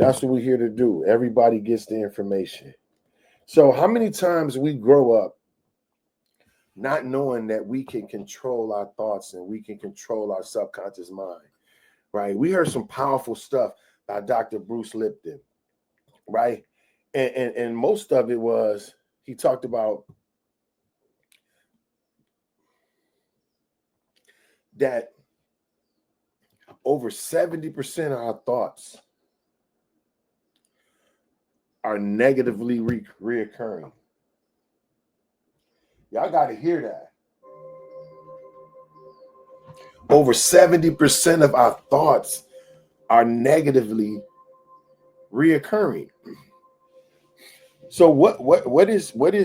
That's what we're here to do. Everybody gets the information. So how many times we grow up not knowing that we can control our thoughts and we can control our subconscious mind, right? We heard some powerful stuff by Dr. Bruce Lipton, right? And most of it was, he talked about that over 70% of our thoughts are negatively reoccurring. Y'all got to hear that. Over 70% of our thoughts are negatively reoccurring. So what is the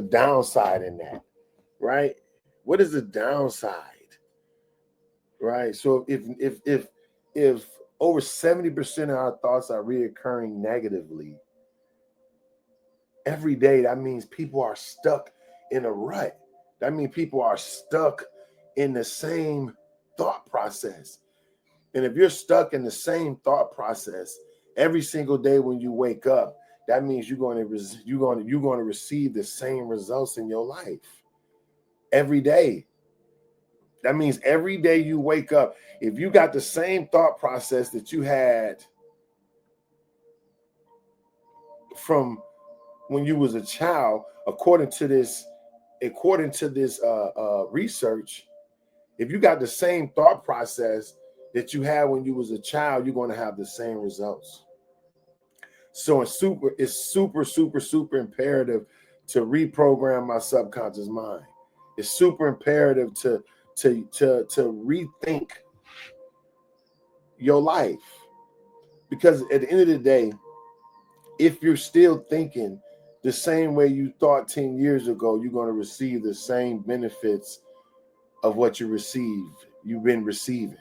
downside in that, right? What is the downside, right? So if over 70% of our thoughts are reoccurring negatively every day, that means people are stuck in a rut. That means people are stuck in the same thought process. And if you're stuck in the same thought process every single day when you wake up, that means you're going to receive the same results in your life every day. That means every day you wake up, if you got the same thought process that you had from when you was a child, according to this research, if you got the same thought process that you had when you was a child, you're going to have the same results. So it's super imperative to reprogram my subconscious mind. It's super imperative to rethink your life, because at the end of the day, if you're still thinking the same way you thought 10 years ago, you're going to receive the same benefits of what you've been receiving,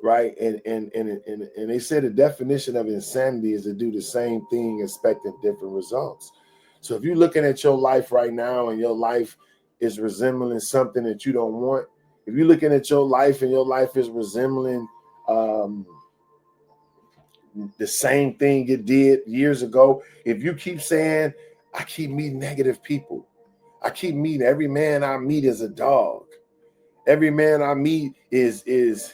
right? And they say the definition of insanity is to do the same thing expecting different results. So if you're looking at your life right now and your life is resembling something that you don't want, if you're looking at your life and your life is resembling the same thing you did years ago, if you keep saying, I keep meeting negative people, I keep meeting, every man I meet is a dog, every man I meet is ain't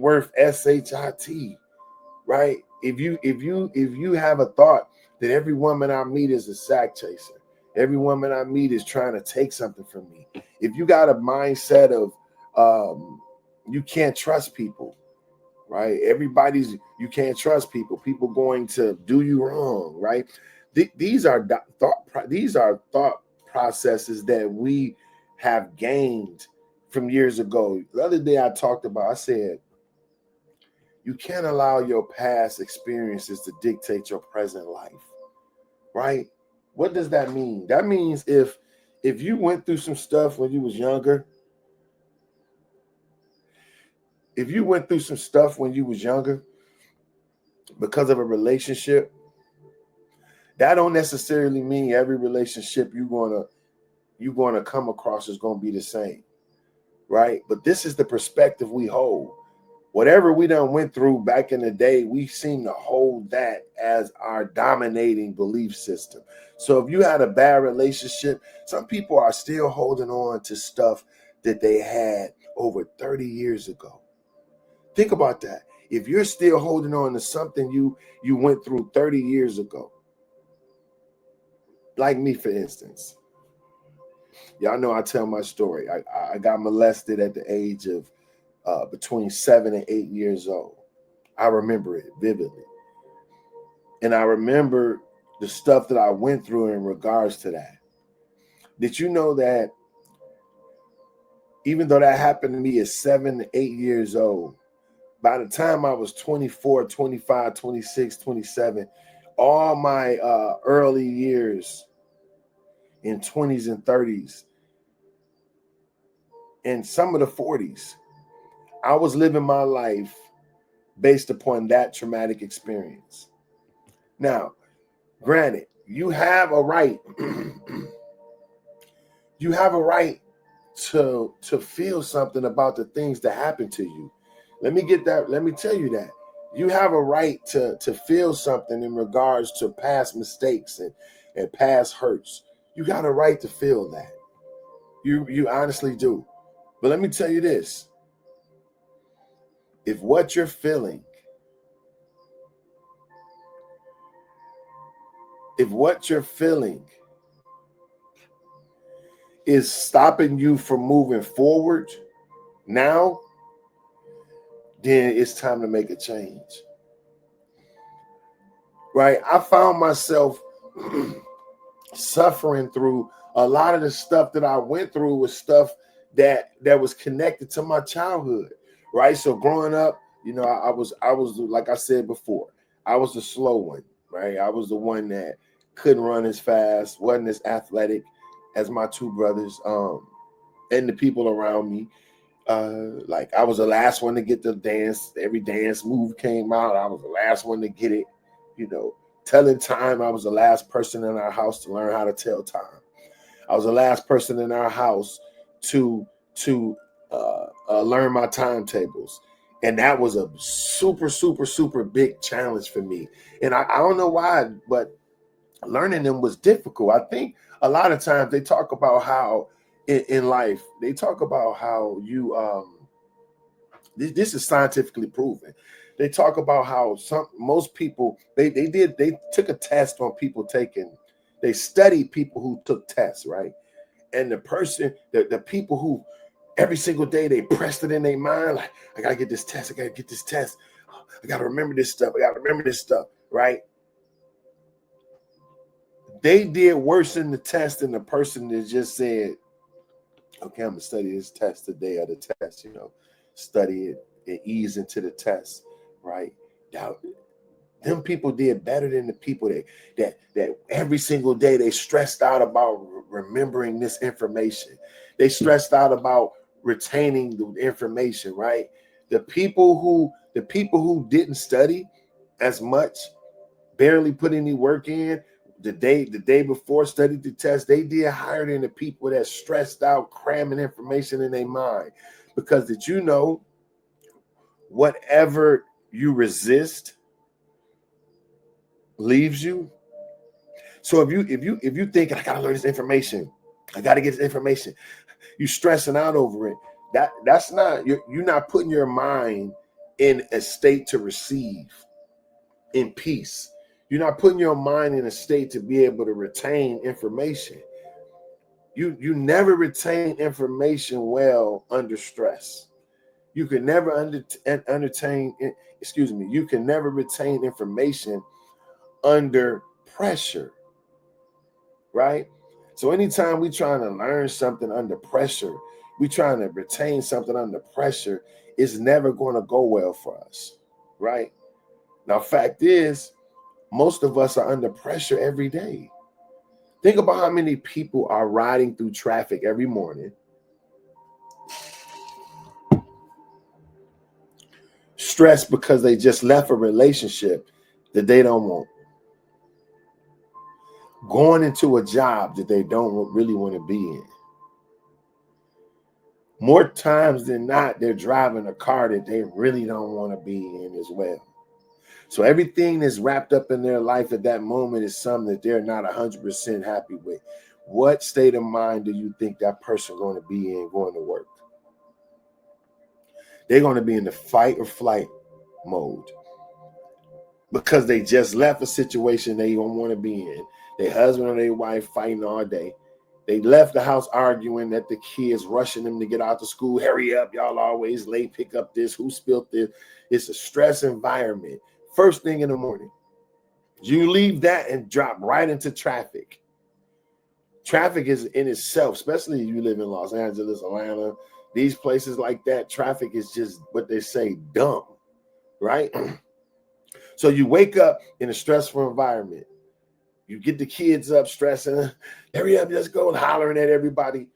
worth shit, right? If you have a thought that every woman I meet is a sack chaser, every woman I meet is trying to take something from me, if you got a mindset of you can't trust people, right? You can't trust people going to do you wrong, right? These are thought processes that we have gained from years ago. The other day I said, you can't allow your past experiences to dictate your present life, right? What does that mean? That means if you went through some stuff when you was younger, because of a relationship, that don't necessarily mean every relationship you're gonna come across is gonna be the same, right? But this is the perspective we hold. Whatever we done went through back in the day, we seem to hold that as our dominating belief system. So if you had a bad relationship, some people are still holding on to stuff that they had over 30 years ago. Think about that. If you're still holding on to something you went through 30 years ago, like me, for instance, y'all know I tell my story. I got molested at the age of between 7 and 8 years old. I remember it vividly. And I remember the stuff that I went through in regards to that. Did you know that even though that happened to me at 7 to 8 years old, by the time I was 24, 25, 26, 27, all my early years in 20s and 30s, and some of the 40s, I was living my life based upon that traumatic experience. Now, granted, you have a right to feel something about the things that happen to you. Let me tell you that. You have a right to feel something in regards to past mistakes and past hurts. You got a right to feel that. You honestly do. But let me tell you this. If what you're feeling is stopping you from moving forward now, then it's time to make a change. Right? I found myself suffering through a lot of the stuff that I went through was stuff that was connected to my childhood. Right? So growing up, I was like I said before, I was the slow one, right? I was the one that couldn't run as fast, wasn't as athletic as my two brothers, and the people around me. Like I was the last one to get the dance. Every dance move came out, I was the last one to get it. Telling time, I was the last person in our house to learn how to tell time. I was the last person in our house to learn my timetables. And that was a super, super, super big challenge for me. And I don't know why, but learning them was difficult. I think a lot of times they talk about how in life, they talk about how you, this is scientifically proven. They talk about how most people, they took a test on people they studied people who took tests, right? And the people who every single day they pressed it in their mind, like, I gotta get this test, I gotta remember this stuff, right? They did worse in the test than the person that just said, okay, I'm gonna study this test today or the test, study it and ease into the test, right? Now, them people did better than the people that every single day they stressed out about remembering this information. They stressed out about retaining the information, right? The people who didn't study as much, barely put any work in, the day before studied the test, they did higher than the people that stressed out cramming information in their mind. Because whatever you resist leaves you. So if you think, I gotta learn this information, I gotta get this information, you stressing out over it. That's not, you're not putting your mind in a state to receive in peace. You're not putting your mind in a state to be able to retain information. You never retain information well under stress. You can never you can never retain information under pressure, right? So anytime we trying to learn something under pressure, we trying to retain something under pressure, it's never going to go well for us, right? Now, fact is, most of us are under pressure every day. Think about how many people are riding through traffic every morning, stressed because they just left a relationship that they don't want, going into a job that they don't really want to be in. More times than not, they're driving a car that they really don't want to be in as well. So everything that's wrapped up in their life at that moment is something that they're not 100% happy with. What state of mind do you think that person going to be in going to work? They're going to be in the fight or flight mode because they just left a situation they don't want to be in. Their husband or their wife fighting all day. They left the house arguing that the kids rushing them to get out to school. Hurry up, y'all always late, pick up this, who spilled this. It's a stress environment. First thing in the morning, you leave that and drop right into traffic. Traffic is in itself, especially if you live in Los Angeles, Atlanta, these places like that, traffic is just what they say, dumb, right? So you wake up in a stressful environment. You get the kids up stressing, hurry up, let's go, and hollering at everybody,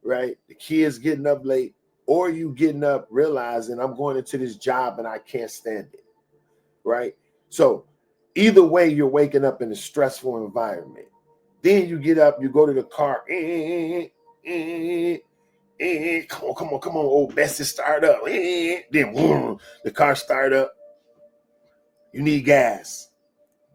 right? The kids getting up late, or you getting up realizing I'm going into this job and I can't stand it, right? So either way, you're waking up in a stressful environment. Then you get up, you go to the car, Come on, old Bessie, start up. Then boom, the car start up. You need gas.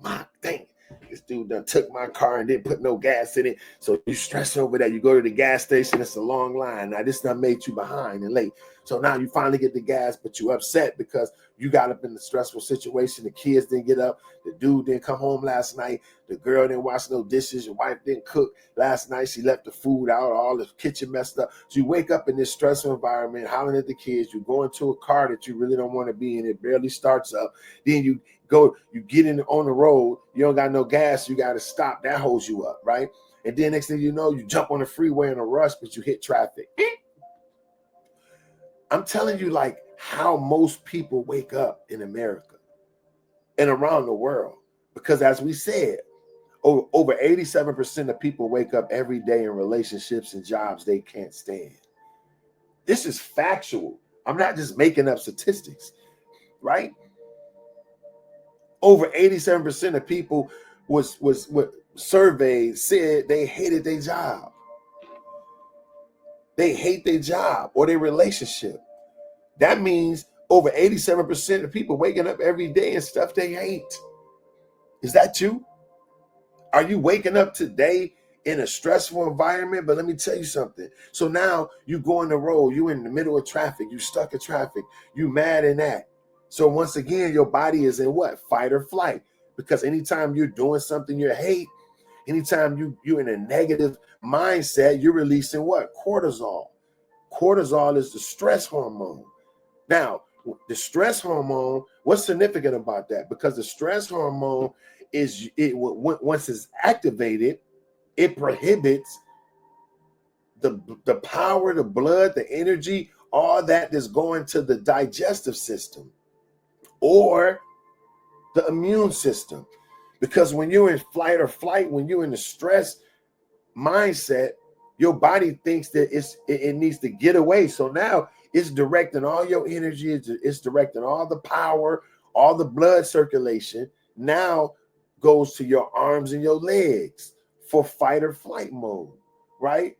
My dang, this dude done took my car and didn't put no gas in it. So you stress over that. You go to the gas station, it's a long line. Now this done made you behind and late. So now you finally get the gas, but you upset because you got up in the stressful situation. The kids didn't get up. The dude didn't come home last night. The girl didn't wash no dishes. Your wife didn't cook last night. She left the food out. All the kitchen messed up. So you wake up in this stressful environment, hollering at the kids. You go into a car that you really don't want to be in. It barely starts up. Then you get in on the road. You don't got no gas. You got to stop. That holds you up, right? And then next thing you know, you jump on the freeway in a rush, but you hit traffic. I'm telling you, like, how most people wake up in America and around the world. Because as we said, over 87% of people wake up every day in relationships and jobs they can't stand. This is factual. I'm not just making up statistics, right? Over 87% of people was surveyed said they hated their job. They hate their job or their relationship. That means over 87% of people waking up every day and stuff they hate. Is that you? Are you waking up today in a stressful environment? But let me tell you something. So now you go on the road, you in the middle of traffic, you stuck in traffic, you mad in that. So once again, your body is in what? Fight or flight. Because anytime you're doing something you hate, anytime you're in a negative mindset, you're releasing what? Cortisol. Cortisol is the stress hormone. Now, the stress hormone, what's significant about that? Because the stress hormone once it's activated, it prohibits the power, the blood, the energy, all that is going to the digestive system or the immune system. Because when you're in flight or flight, when you're in the stress mindset, your body thinks that it needs to get away. So now it's directing all your energy, it's directing all the power, all the blood circulation now goes to your arms and your legs for fight or flight mode, right?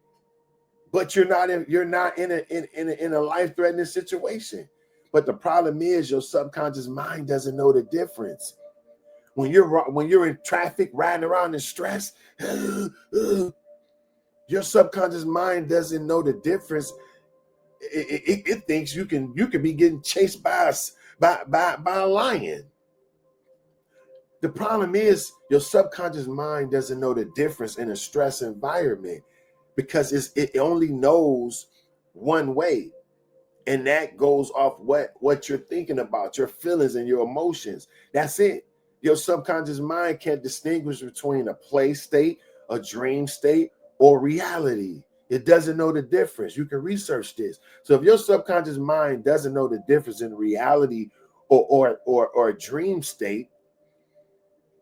But you're not in a life-threatening situation. But the problem is your subconscious mind doesn't know the difference. When you're in traffic riding around in stress, your subconscious mind doesn't know the difference. It thinks you can be getting chased by a lion. The problem is your subconscious mind doesn't know the difference in a stress environment because it only knows one way. And that goes off what you're thinking about, your feelings and your emotions. That's it. Your subconscious mind can't distinguish between a play state, a dream state, or reality. It doesn't know the difference. You can research this. So if your subconscious mind doesn't know the difference in reality or a dream state,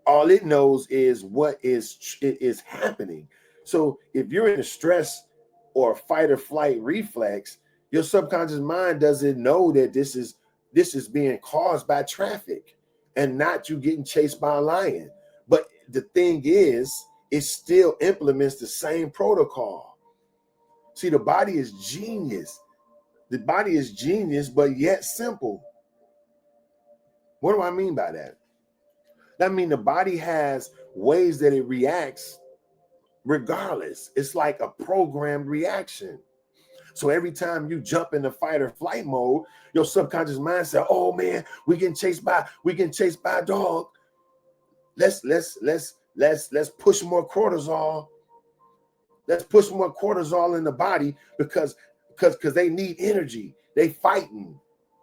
all it knows is what is happening. So if you're in a stress or fight or flight reflex, your subconscious mind doesn't know that this is being caused by traffic and not you getting chased by a lion. But the thing is, it still implements the same protocol. See, the body is genius. The body is genius, but yet simple. What do I mean by that? That means the body has ways that it reacts regardless. It's like a programmed reaction. So every time you jump into fight or flight mode, your subconscious mind says, "Oh man, we getting chased by a dog. Let's push more cortisol. Let's push more cortisol in the body because they need energy. They fighting,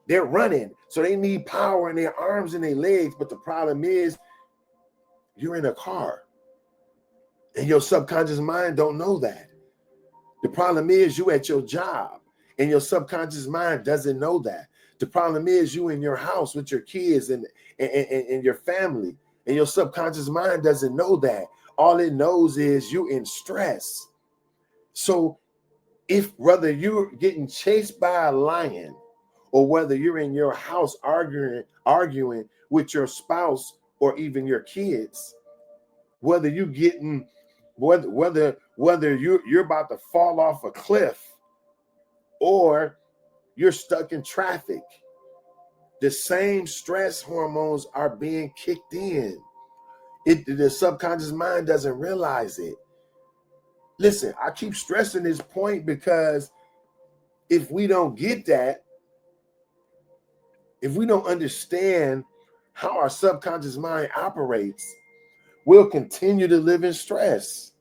they're running, so they need power in their arms and their legs. But the problem is, you're in a car, and your subconscious mind don't know that. The problem is you at your job, and your subconscious mind doesn't know that. The problem is you in your house with your kids and your family, and your subconscious mind doesn't know that. All it knows is you in stress. So if whether you're getting chased by a lion or whether you're in your house arguing with your spouse or even your kids, whether you're getting whether you're about to fall off a cliff or you're stuck in traffic. The same stress hormones are being kicked in. The subconscious mind doesn't realize it. Listen, I keep stressing this point because if we don't get that, if we don't understand how our subconscious mind operates, we'll continue to live in stress.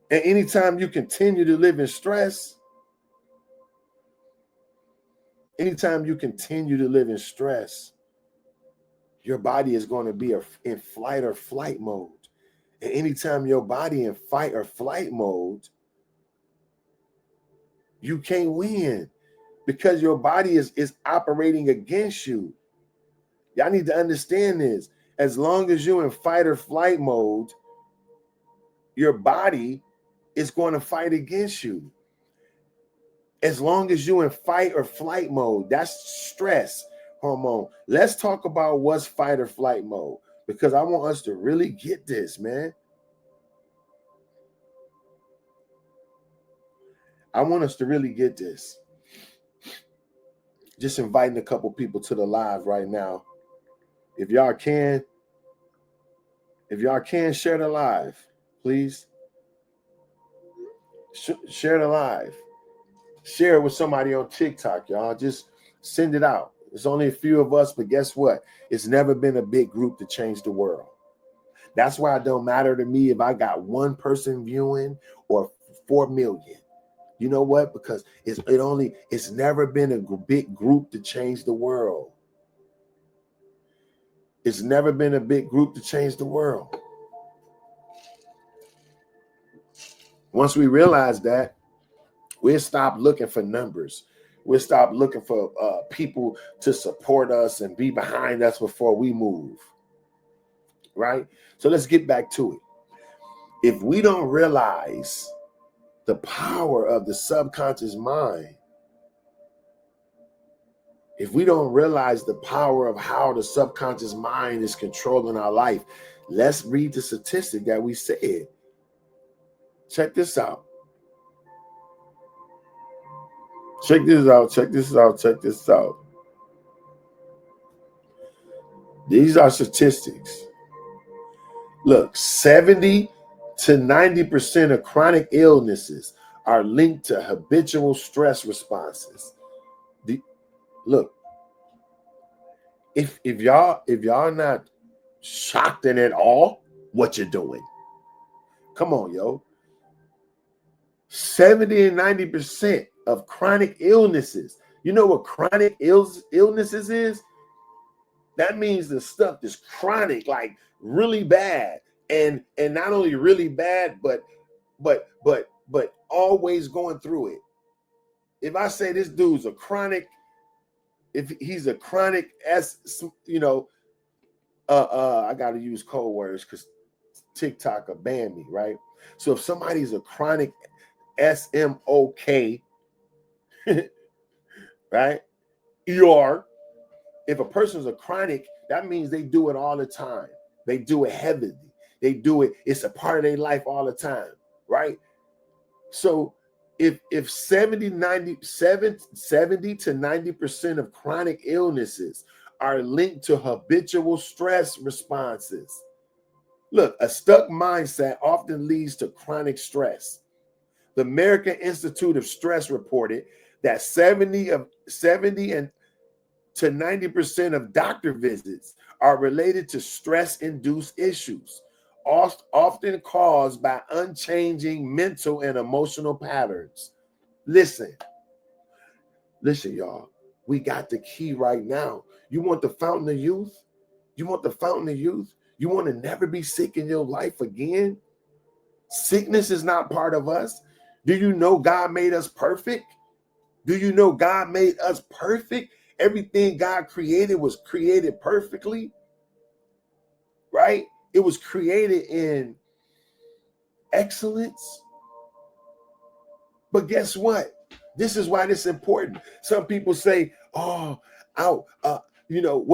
And anytime you continue to live in stress, your body is going to be in fight or flight mode. And anytime your body in fight or flight mode, you can't win because your body is operating against you. Y'all need to understand this. As long as you're in fight or flight mode, your body is going to fight against you. As long as you're in fight or flight mode, that's stress hormone. Let's talk about what's fight or flight mode, because I want us to really get this, man. I want us to really get this. Just inviting a couple people to the live right now. If y'all can share the live, please. Share the live. Share it with somebody on TikTok, y'all. Just send it out. It's only a few of us, but guess what? It's never been a big group to change the world. That's why it don't matter to me if I got one person viewing or 4 million. You know what? Because it's never been a big group to change the world. It's never been a big group to change the world. Once we realize that, we'll stop looking for numbers. We'll stop looking for people to support us and be behind us before we move. Right? So let's get back to it. If we don't realize the power of the subconscious mind, if we don't realize the power of how the subconscious mind is controlling our life, let's read the statistic that we said. Check this out. Check this out. These are statistics. Look, 70 to 90% of chronic illnesses are linked to habitual stress responses. Look, if y'all not shocked at all what you're doing, come on, yo. 70 and 90% of chronic illnesses. You know what chronic illnesses is? That means the stuff that's chronic, like really bad, and not only really bad, but always going through it. If I say this dude's a chronic, if he's a chronic I gotta use code words because TikTok will ban me, right? So if somebody's a chronic SMOK, right? ER. If a person's a chronic, that means they do it all the time. They do it heavily. They do it. It's a part of their life all the time, right? So if 70 to 90% of chronic illnesses are linked to habitual stress responses, look, a stuck mindset often leads to chronic stress. The American Institute of Stress reported that 70 to 90% of doctor visits are related to stress-induced issues, often caused by unchanging mental and emotional patterns. Listen, y'all. We got the key right now. You want the fountain of youth? You want the fountain of youth? You want to never be sick in your life again? Sickness is not part of us. Do you know God made us perfect? Do you know God made us perfect? Everything God created was created perfectly, right? It was created in excellence. But guess what? This is why this is important. Some people say, what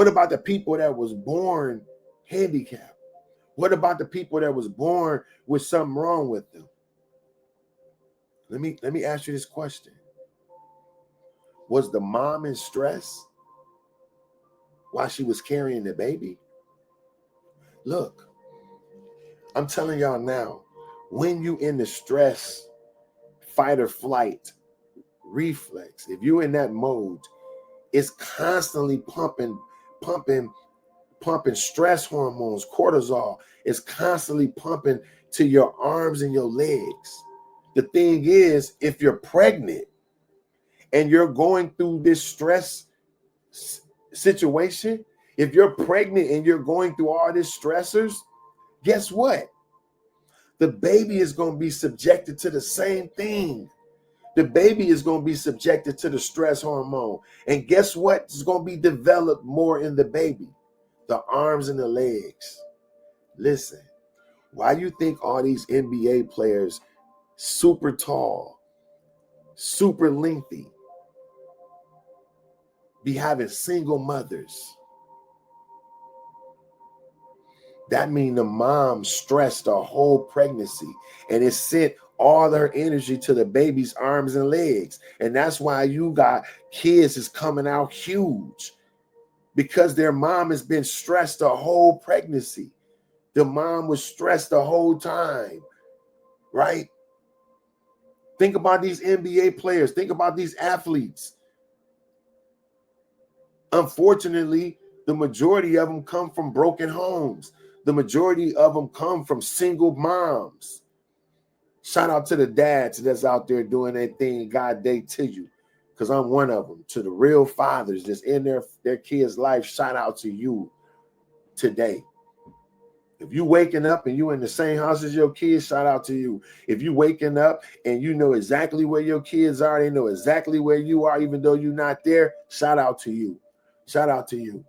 about the people that was born handicapped? What about the people that was born with something wrong with them? Let me ask you this question. Was the mom in stress while she was carrying the baby? Look, I'm telling y'all now, when you in the stress, fight or flight reflex, if you're in that mode, it's constantly pumping stress hormones, cortisol. It's constantly pumping to your arms and your legs. The thing is, if you're pregnant and you're going through this stress situation, if you're pregnant and you're going through all these stressors, guess what? The baby is going to be subjected to the same thing. The baby is going to be subjected to the stress hormone. And guess what is going to be developed more in the baby? The arms and the legs. Listen, why you think all these NBA players, super tall, super lengthy, be having single mothers? That means the mom stressed the whole pregnancy and it sent all her energy to the baby's arms and legs. And that's why you got kids is coming out huge, because their mom has been stressed the whole pregnancy. The mom was stressed the whole time, right? Think about these NBA players. Think about these athletes. Unfortunately, the majority of them come from broken homes. The majority of them come from single moms. Shout out to the dads that's out there doing their thing, God day to you, because I'm one of them. To the real fathers that's in their kids' life, shout out to you today. If you waking up and you in the same house as your kids, shout out to you. If you waking up and you know exactly where your kids are, they know exactly where you are, even though you're not there, shout out to you. Shout out to you.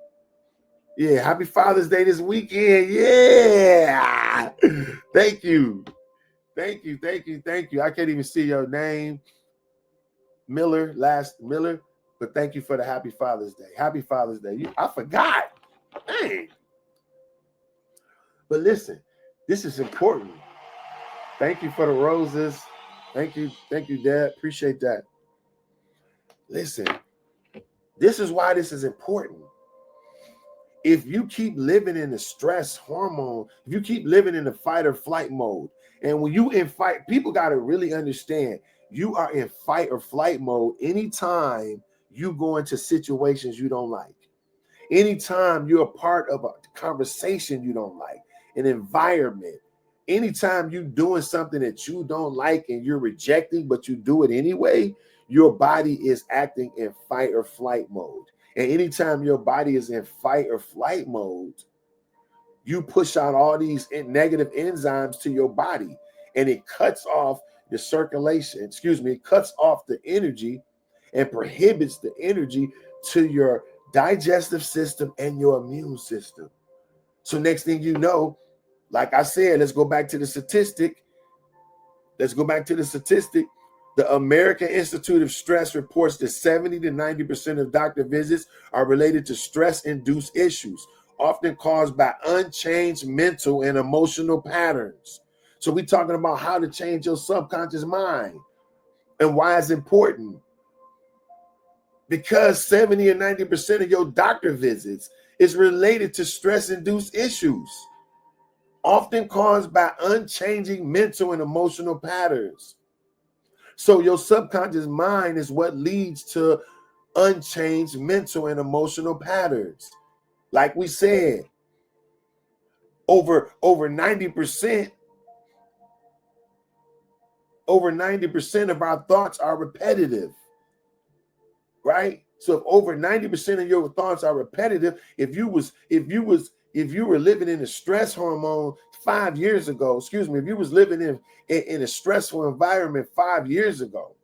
Yeah, happy Father's Day this weekend. Yeah. Thank you. Thank you. I can't even see your name. Miller, but thank you for the happy Father's Day. Happy Father's Day. I forgot. Dang. But listen, this is important. Thank you for the roses. Thank you, Dad. Appreciate that. Listen, this is why this is important. If you keep living in the stress hormone, if you keep living in the fight or flight mode, and when you in fight, people got to really understand you are in fight or flight mode anytime you go into situations you don't like. Anytime you're a part of a conversation you don't like, an environment, anytime you're doing something that you don't like and you're rejecting, but you do it anyway, your body is acting in fight or flight mode. And anytime your body is in fight or flight mode, you push out all these negative enzymes to your body, and it cuts off the circulation, it cuts off the energy and prohibits the energy to your digestive system and your immune system. So next thing you know, like I said, let's go back to the statistic. The American Institute of Stress reports that 70 to 90% of doctor visits are related to stress-induced issues, often caused by unchanged mental and emotional patterns. So we're talking about how to change your subconscious mind and why it's important. Because 70 or 90% of your doctor visits is related to stress-induced issues, often caused by unchanging mental and emotional patterns. So your subconscious mind is what leads to unchanged mental and emotional patterns. Like we said, over 90% of our thoughts are repetitive, right? So if over 90% of your thoughts are repetitive, if you were living in a stress hormone 5 years ago, if you was living in a stressful environment 5 years ago,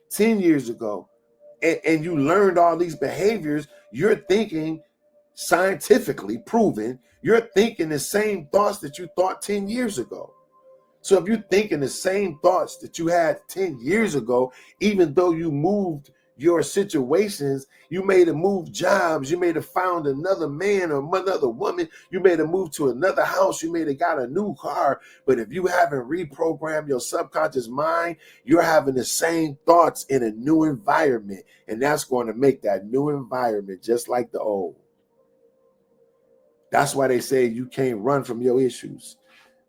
10 years ago, and you learned all these behaviors, you're thinking, scientifically proven, you're thinking the same thoughts that you thought 10 years ago. So if you're thinking the same thoughts that you had 10 years ago, even though you moved your situations. You may have moved jobs. You may have found another man or another woman. You may have moved to another house. You may have got a new car. But if you haven't reprogrammed your subconscious mind, you're having the same thoughts in a new environment. And that's going to make that new environment just like the old. That's why they say you can't run from your issues.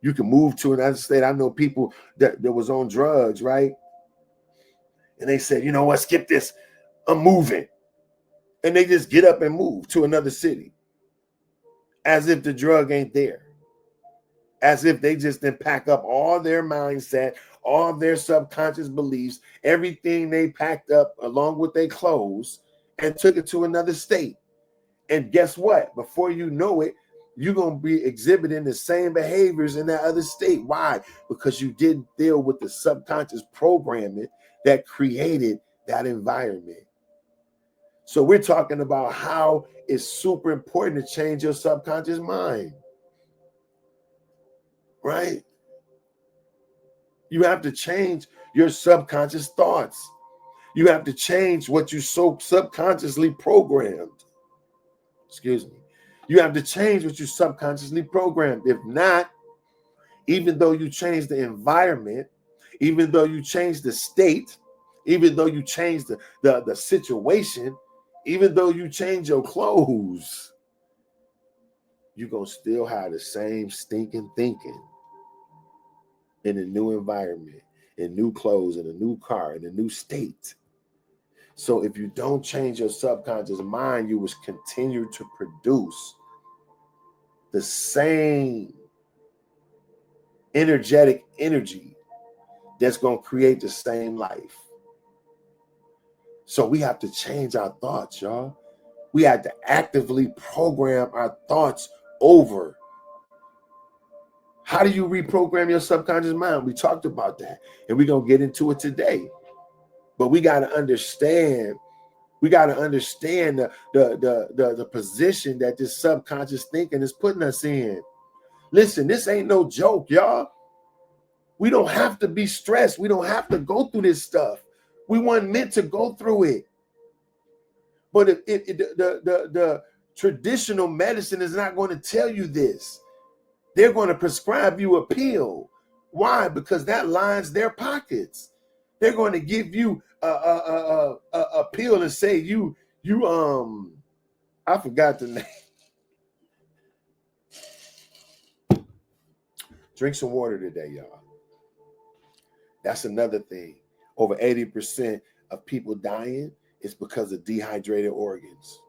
You can move to another state. I know people that was on drugs, right? And they said, you know what, skip this. I'm moving. And they just get up and move to another city. As if the drug ain't there. As if they just didn't pack up all their mindset, all their subconscious beliefs, everything they packed up along with their clothes and took it to another state. And guess what? Before you know it, you're going to be exhibiting the same behaviors in that other state. Why? Because you didn't deal with the subconscious programming that created that environment. So we're talking about how it's super important to change your subconscious mind, right? You have to change your subconscious thoughts. You have to change what you so subconsciously programmed. Excuse me. You have to change what you subconsciously programmed. If not, even though you change the environment, even though you change the state, even though you change the situation, even though you change your clothes, you're going to still have the same stinking thinking in a new environment, in new clothes, in a new car, in a new state. So if you don't change your subconscious mind, you will continue to produce the same energetic energy that's going to create the same life. So we have to change our thoughts, y'all. We have to actively program our thoughts over. How do you reprogram your subconscious mind? We talked about that, and we're going to get into it today. But we got to understand. We got to understand the position that this subconscious thinking is putting us in. Listen, this ain't no joke, y'all. We don't have to be stressed. We don't have to go through this stuff. We weren't meant to go through it. But the traditional medicine is not going to tell you this. They're going to prescribe you a pill. Why? Because that lines their pockets. They're going to give you a pill and say you I forgot the name. Drink some water today, y'all. That's another thing. Over 80% of people dying is because of dehydrated organs.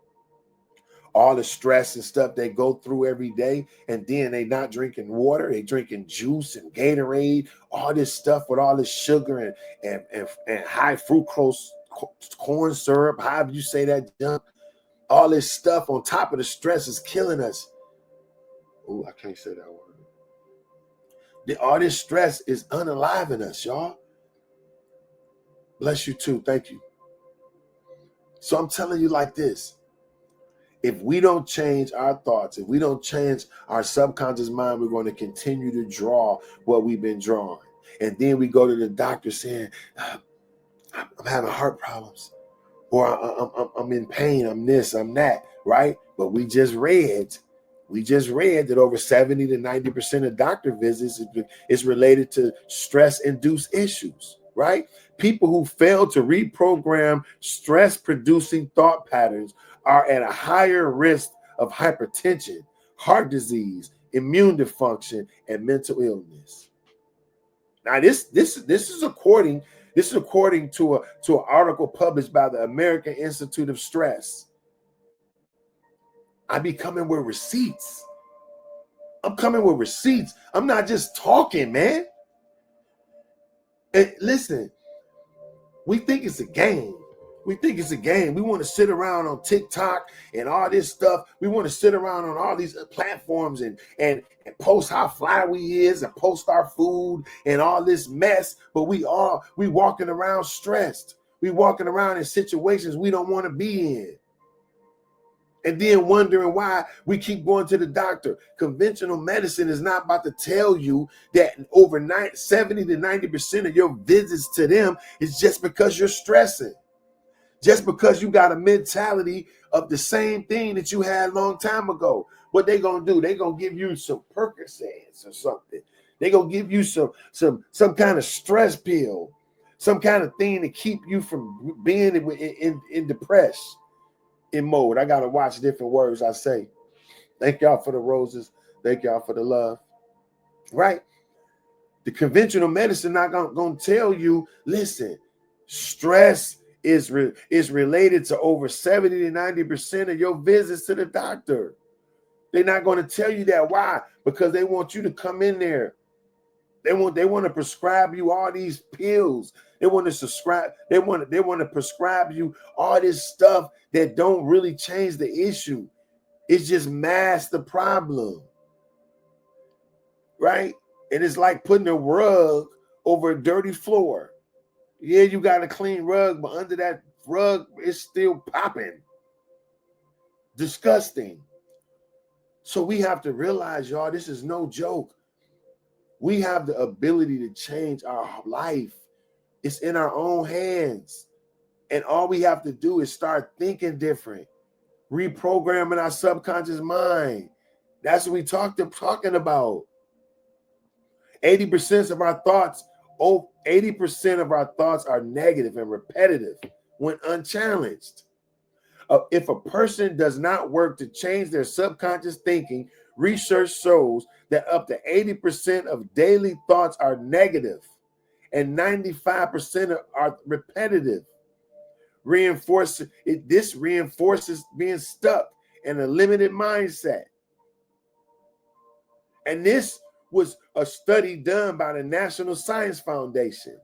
All the stress and stuff they go through every day, and then they not drinking water, they drinking juice and Gatorade, all this stuff with all this sugar and high fructose corn syrup, however you say that junk. All this stuff on top of the stress is killing us. Oh, I can't say that word. All this stress is unaliving us, y'all. Bless you too. Thank you. So I'm telling you like this. If we don't change our thoughts, if we don't change our subconscious mind, we're going to continue to draw what we've been drawing. And then we go to the doctor saying, I'm having heart problems, or I'm in pain, I'm this, I'm that, right? But we just read that over 70 to 90% of doctor visits is related to stress-induced issues, right? People who fail to reprogram stress-producing thought patterns are at a higher risk of hypertension, heart disease, immune dysfunction, and mental illness. Now, this is according to an article published by the American Institute of Stress. I be coming with receipts. I'm coming with receipts. I'm not just talking, man. And listen, we think it's a game. We think it's a game. We want to sit around on TikTok and all this stuff. We want to sit around on all these platforms and post how fly we is and post our food and all this mess. But we walking around stressed. We walking around in situations we don't want to be in. And then wondering why we keep going to the doctor. Conventional medicine is not about to tell you that over 70 to 90% of your visits to them is just because you're stressing. Just because you got a mentality of the same thing that you had a long time ago. What they gonna do? They gonna give you some Percocets or something. They gonna give you some kind of stress pill, some kind of thing to keep you from being in depressed in mode. I gotta watch different words I say. Thank y'all for the roses. Thank y'all for the love. Right? The conventional medicine not gonna tell you, listen, stress is related to over 70 to 90% of your visits to the doctor. They're not going to tell you that. Why? Because they want you to come in there. They want to prescribe you all these pills. They want to prescribe you all this stuff that don't really change the issue. It's just masks the problem. Right? And it's like putting a rug over a dirty floor. Yeah, you got a clean rug, but under that rug, it's still popping. Disgusting. So we have to realize, y'all, this is no joke. We have the ability to change our life. It's in our own hands. And all we have to do is start thinking different, reprogramming our subconscious mind. That's what we talking about. 80% of our thoughts, 80% of our thoughts are negative and repetitive when unchallenged. If a person does not work to change their subconscious thinking, research shows that up to 80% of daily thoughts are negative and 95% are repetitive. This reinforces being stuck in a limited mindset. And this was a study done by the National Science Foundation.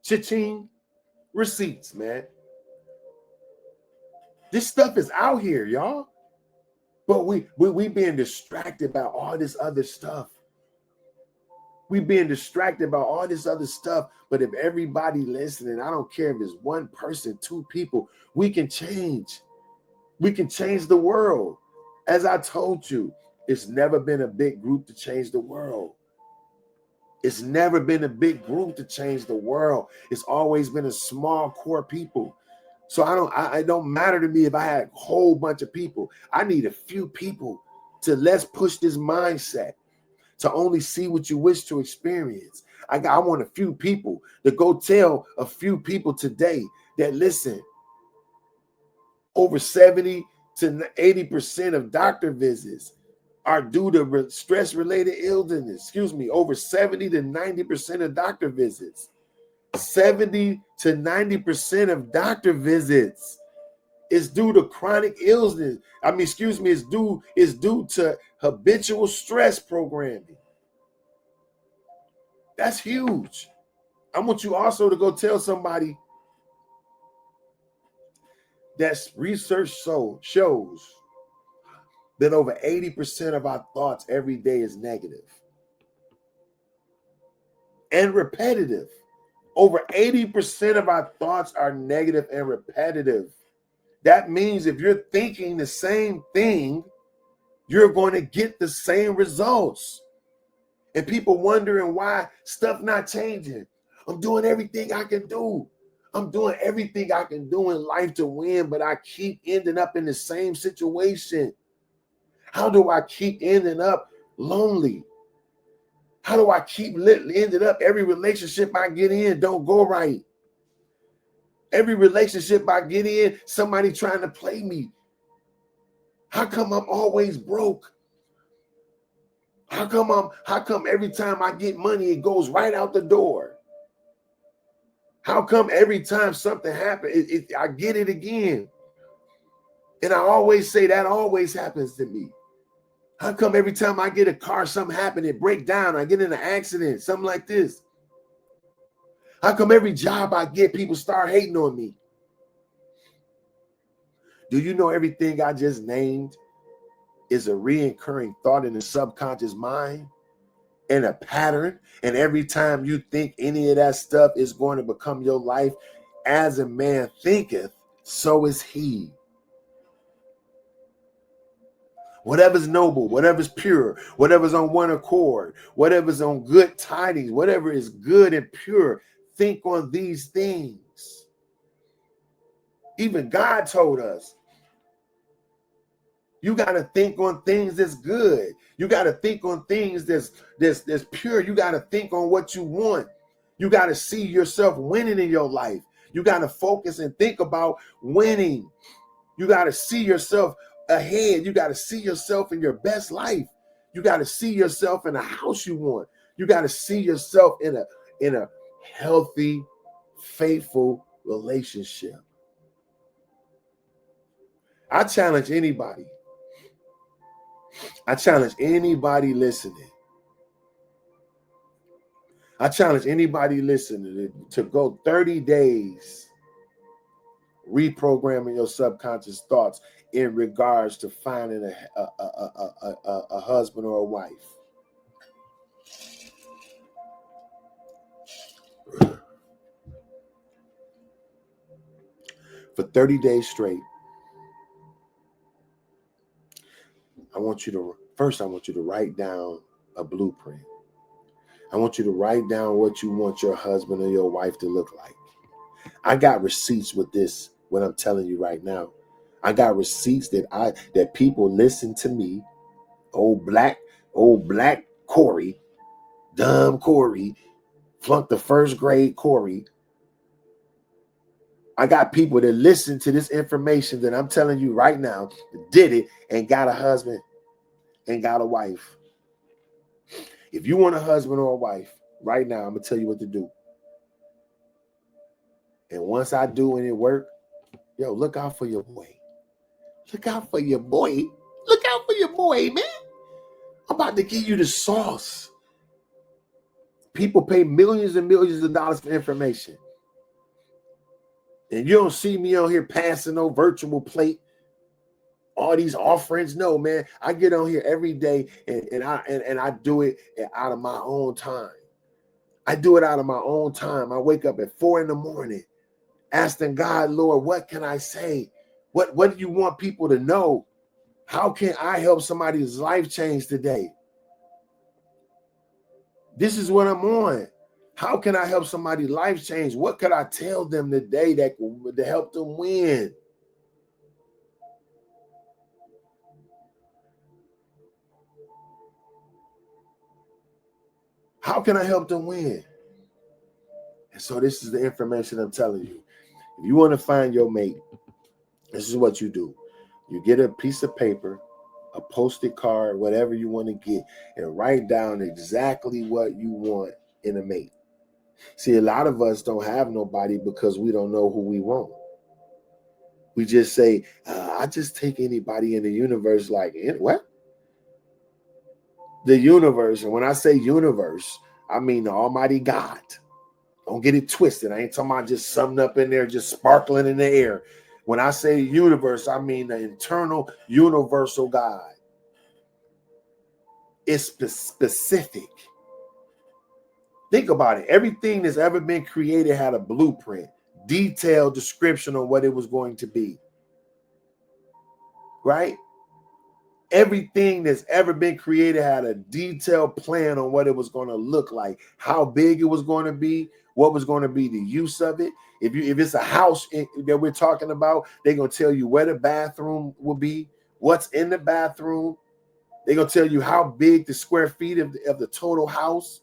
Cha-ching, receipts, man. This stuff is out here, y'all. But we being distracted by all this other stuff. We being distracted by all this other stuff. But if everybody listening, I don't care if it's one person, two people, we can change. We can change the world. As I told you, it's never been a big group to change the world. It's never been a big group to change the world. It's always been a small core people. So it don't matter to me if I had a whole bunch of people. I need a few people to let's push this mindset to only see what you wish to experience. I want a few people to go tell a few people today that, listen, over 70 to 80% of doctor visits are due to stress-related illness. Over 70 to 90% of doctor visits. 70 to 90% of doctor visits is due to chronic illness. Is due to habitual stress programming. That's huge. I want you also to go tell somebody that research shows that over 80% of our thoughts every day is negative and repetitive. Over 80% of our thoughts are negative and repetitive. That means if you're thinking the same thing, you're going to get the same results. And people wondering why stuff not changing. I'm doing everything I can do. I'm doing everything I can do in life to win, but I keep ending up in the same situation. How do I keep ending up lonely? How do I keep ending up every relationship I get in don't go right? Every relationship I get in, somebody trying to play me. How come I'm always broke? How come every time I get money, it goes right out the door? How come every time something happens, I get it again? And I always say that always happens to me. How come every time I get a car, something happens, it breaks down, I get in an accident, something like this? How come every job I get, people start hating on me? Do you know everything I just named is a reoccurring thought in the subconscious mind and a pattern? And every time you think any of that stuff is going to become your life, as a man thinketh, so is he. Whatever's noble, whatever's pure, whatever's on one accord, whatever's on good tidings, whatever is good and pure, think on these things. Even God told us, you got to think on things that's good. You got to think on things that's pure. You got to think on what you want. You got to see yourself winning in your life. You got to focus and think about winning. You got to see yourself ahead. You got to see yourself in your best life. You got to see yourself in a house you want. You got to see yourself in a healthy, faithful relationship. I challenge anybody. I challenge anybody listening. I challenge anybody listening to go 30 days reprogramming your subconscious thoughts in regards to finding a husband or a wife. For 30 days straight, I want you to write down a blueprint. I want you to write down what you want your husband or your wife to look like. I got receipts with this, what I'm telling you right now. I got receipts that people listen to me. Old black Corey, dumb Corey, flunked the first grade Corey. I got people that listen to this information that I'm telling you right now, did it and got a husband and got a wife. If you want a husband or a wife, right now, I'm going to tell you what to do. And once I do and it work, yo, look out for your boy. Look out for your boy. Look out for your boy, man. I'm about to give you the sauce. People pay millions and millions of dollars for information. And you don't see me on here passing no virtual plate, all these offerings. No, man. I get on here every day and I do it out of my own time. I do it out of my own time. I wake up at 4 a.m, asking God, Lord, what can I say? What do you want people to know? How can I help somebody's life change today? This is what I'm on. How can I help somebody's life change? What could I tell them today to help them win? How can I help them win? And so this is the information I'm telling you. If you want to find your mate, this is what you do. You get a piece of paper, a Post-it card, whatever you want to get, and write down exactly what you want in a mate. See, a lot of us don't have nobody because we don't know who we want. We just say, I just take anybody in the universe. Like, what? The universe. And when I say universe, I mean the Almighty God. Don't get it twisted. I ain't talking about just something up in there, just sparkling in the air. When I say universe, I mean the internal, universal God. It's specific. Think about it. Everything that's ever been created had a blueprint, detailed description on what it was going to be. Right? Everything that's ever been created had a detailed plan on what it was going to look like, how big it was going to be, what was going to be the use of it. If it's a house that we're talking about, they're going to tell you where the bathroom will be, what's in the bathroom. They're going to tell you how big the square feet of the total house.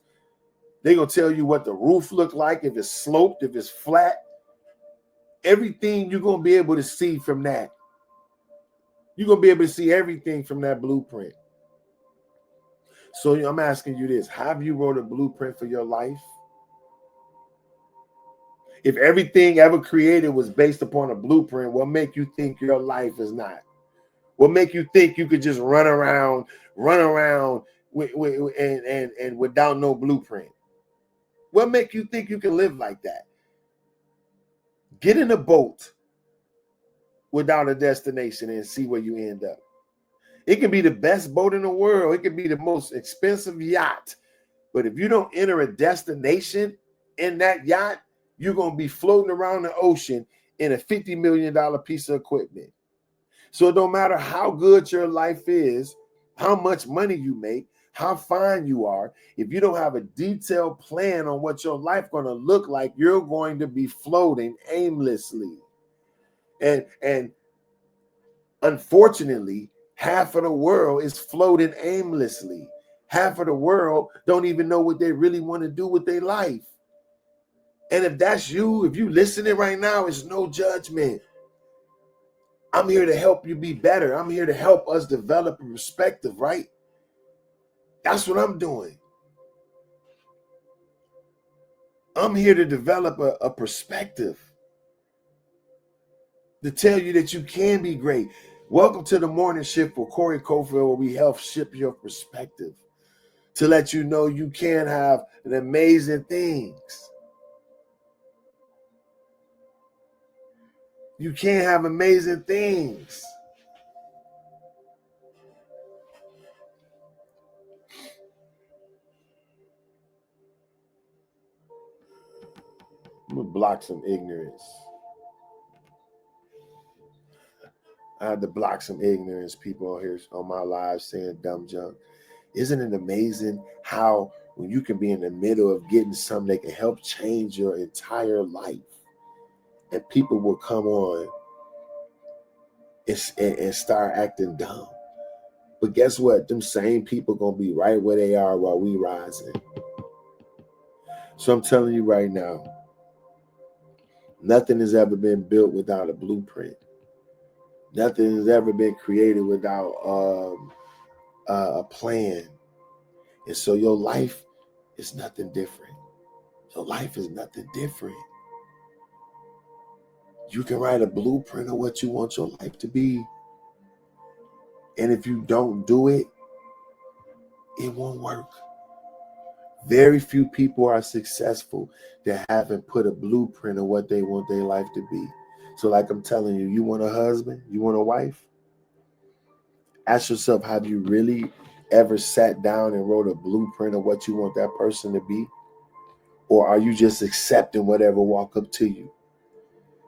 They're going to tell you what the roof look like, if it's sloped, if it's flat. Everything you're going to be able to see from that. You're going to be able to see everything from that blueprint. So I'm asking you this. Have you wrote a blueprint for your life? If everything ever created was based upon a blueprint, what make you think your life is not? What make you think you could just run around and without no blueprint? What make you think you can live like that? Get in a boat without a destination and see where you end up. It can be the best boat in the world. It can be the most expensive yacht. But if you don't enter a destination in that yacht, you're going to be floating around the ocean in a $50 million piece of equipment. So it don't matter how good your life is, how much money you make, how fine you are. If you don't have a detailed plan on what your life going to look like, you're going to be floating aimlessly. And unfortunately, half of the world is floating aimlessly. Half of the world don't even know what they really want to do with their life. And if that's you, if you listening right now, it's no judgment. I'm here to help you be better. I'm here to help us develop a perspective, right? That's what I'm doing. I'm here to develop a perspective, to tell you that you can be great. Welcome to the morning shift for Corey Cofield, where we help shift your perspective to let you know you can have an amazing things. You can have amazing things. I'm gonna block some ignorance. I had to block some ignorance people on here on my live saying dumb junk. Isn't it amazing how when you can be in the middle of getting something that can help change your entire life, and people will come on and start acting dumb. But guess what? Them same people gonna be right where they are while we rising. So I'm telling you right now, nothing has ever been built without a blueprint. Nothing has ever been created without a plan. And so your life is nothing different. Your life is nothing different. You can write a blueprint of what you want your life to be. And if you don't do it, it won't work. Very few people are successful that haven't put a blueprint of what they want their life to be. So like I'm telling you, you want a husband? You want a wife? Ask yourself, have you really ever sat down and wrote a blueprint of what you want that person to be? Or are you just accepting whatever walk up to you?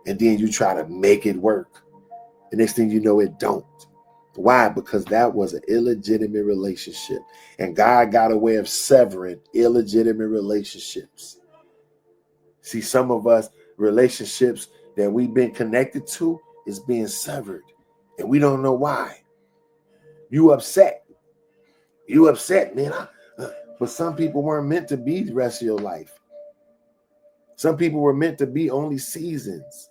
And then you try to make it work. The next thing you know, it don't. Why? Because that was an illegitimate relationship. And God got a way of severing illegitimate relationships. See, some of us, relationships that we've been connected to is being severed. And we don't know why. You upset. You upset, man. But some people weren't meant to be the rest of your life. Some people were meant to be only seasons.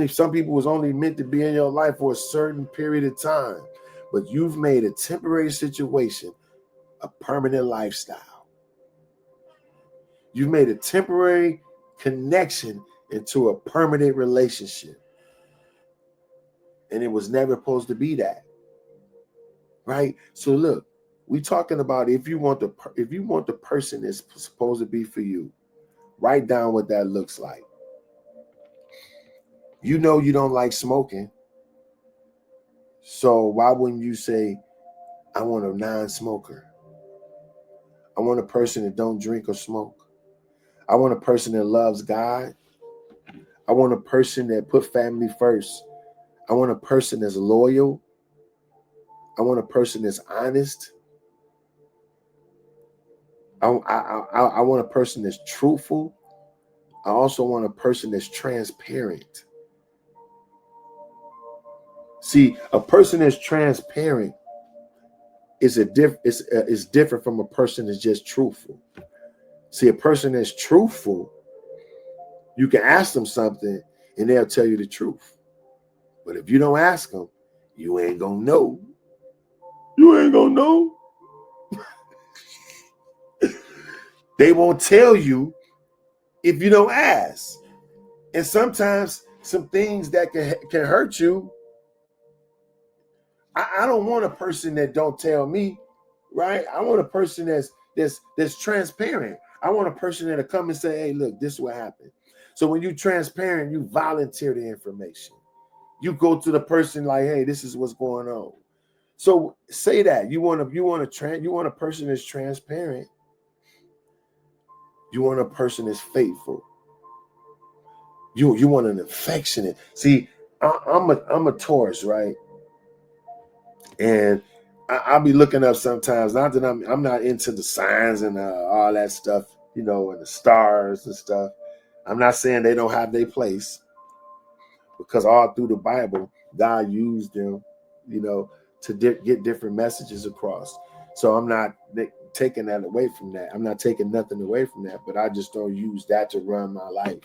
Some people was only meant to be in your life for a certain period of time. But you've made a temporary situation a permanent lifestyle. You've made a temporary connection into a permanent relationship. And it was never supposed to be that. Right? So look, we talking about if you want the person that's supposed to be for you, write down what that looks like. You know you don't like smoking. So why wouldn't you say, I want a non-smoker? I want a person that don't drink or smoke. I want a person that loves God. I want a person that put family first. I want a person that's loyal. I want a person that's honest. I want a person that's truthful. I also want a person that's transparent. See, a person that's transparent is different from a person that's just truthful. See, a person that's truthful, you can ask them something and they'll tell you the truth. But if you don't ask them, you ain't gonna know. You ain't gonna know. They won't tell you if you don't ask. And sometimes some things that can hurt you. I don't want a person that don't tell me, right? I want a person that's transparent. I want a person that'll come and say, hey, look, this is what happened. So when you're transparent, you volunteer the information. You go to the person like, hey, this is what's going on. So say that you want a person that's transparent. You want a person that's faithful. You want an affectionate. See, I'm a Taurus, right? And I'll be looking up sometimes. Not that I'm not into the signs and all that stuff, and the stars and stuff. I'm not saying they don't have their place, because all through the Bible, God used them, to get different messages across. So I'm not taking that away from that. I'm not taking nothing away from that, but I just don't use that to run my life.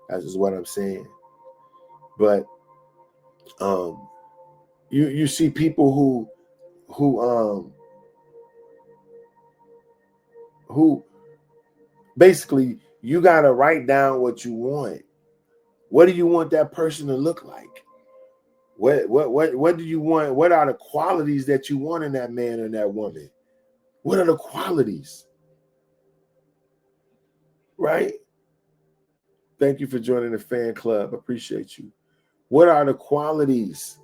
That is what I'm saying. But you see people who basically, you got to write down what you want. What do you want that person to look like? What do you want? What are the qualities that you want in that man or that woman? What are the qualities? Right? Thank you for joining the fan club. Appreciate you. What are the qualities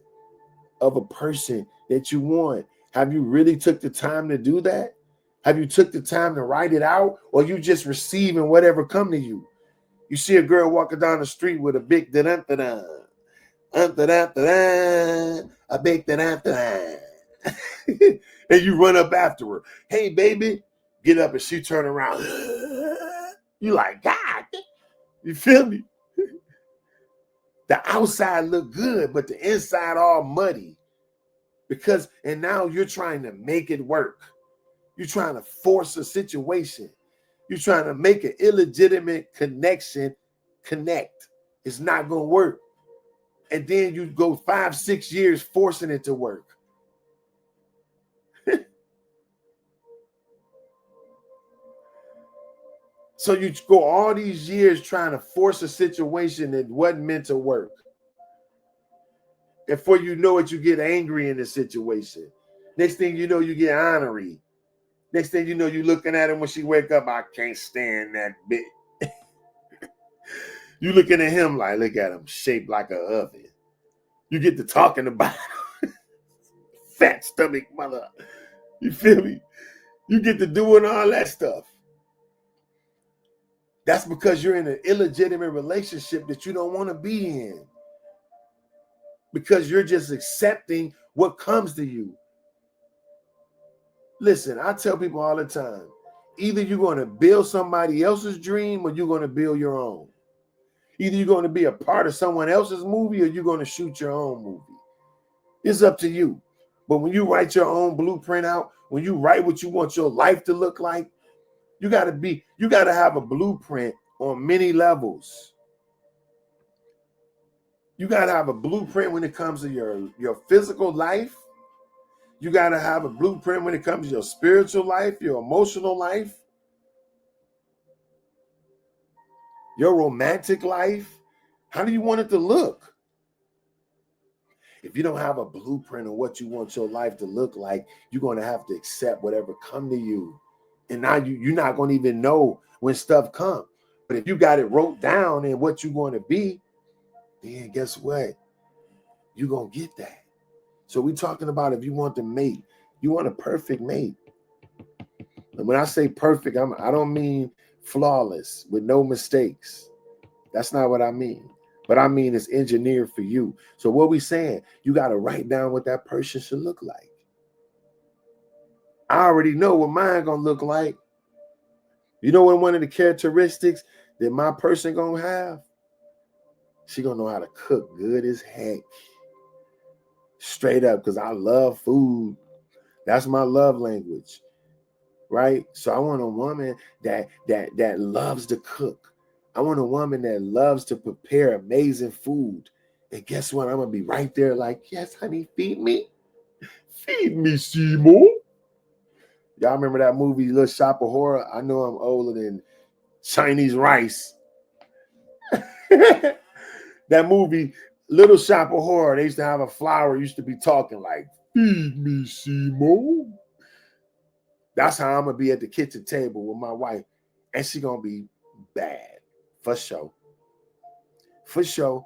of a person that you want? Have you really took the time to do that? Have you took the time to write it out, or you just receiving whatever come to you? You see a girl walking down the street with a big da-da-da-da, a big da-da-da-da, and you run up after her. Hey, baby, get up, and she turn around. You like, God, you feel me? The outside look good, but the inside all muddy. And now you're trying to make it work. You're trying to force a situation. You're trying to make an illegitimate connection connect. It's not going to work. And then you go 5-6 years forcing it to work. So you go all these years trying to force a situation that wasn't meant to work. And before you know it, you get angry in the situation. Next thing you know, you get ornery. Next thing you know, you're looking at him when she wake up. I can't stand that bitch. You looking at him like, look at him, shaped like an oven. You get to talking about fat stomach mother. You feel me? You get to doing all that stuff. That's because you're in an illegitimate relationship that you don't want to be in. Because you're just accepting what comes to you. Listen, I tell people all the time, either you're going to build somebody else's dream or you're going to build your own. Either you're going to be a part of someone else's movie or you're going to shoot your own movie. It's up to you. But when you write your own blueprint out, when you write what you want your life to look like, you got to have a blueprint on many levels. You got to have a blueprint when it comes to your physical life. You got to have a blueprint when it comes to your spiritual life, your emotional life, your romantic life. How do you want it to look? If you don't have a blueprint of what you want your life to look like, you're going to have to accept whatever come to you. And now you're not going to even know when stuff comes. But if you got it wrote down and what you're going to be, then guess what? You're going to get that. So we're talking about if you want to mate, you want a perfect mate. And when I say perfect, I don't mean flawless with no mistakes. That's not what I mean. But I mean it's engineered for you. So what we saying, you got to write down what that person should look like. I already know what mine gonna look like. You know what one of the characteristics that my person gonna have? She gonna know how to cook good as heck. Straight up, because I love food. That's my love language. Right? So I want a woman that loves to cook. I want a woman that loves to prepare amazing food. And guess what? I'm gonna be right there like, yes, honey, feed me. Feed me, Seymour. Y'all remember that movie, Little Shop of Horror? I know I'm older than Chinese rice. That movie, Little Shop of Horror, they used to have a flower, used to be talking like, feed me, Seymour. That's how I'm going to be at the kitchen table with my wife. And she going to be bad, for sure. For sure.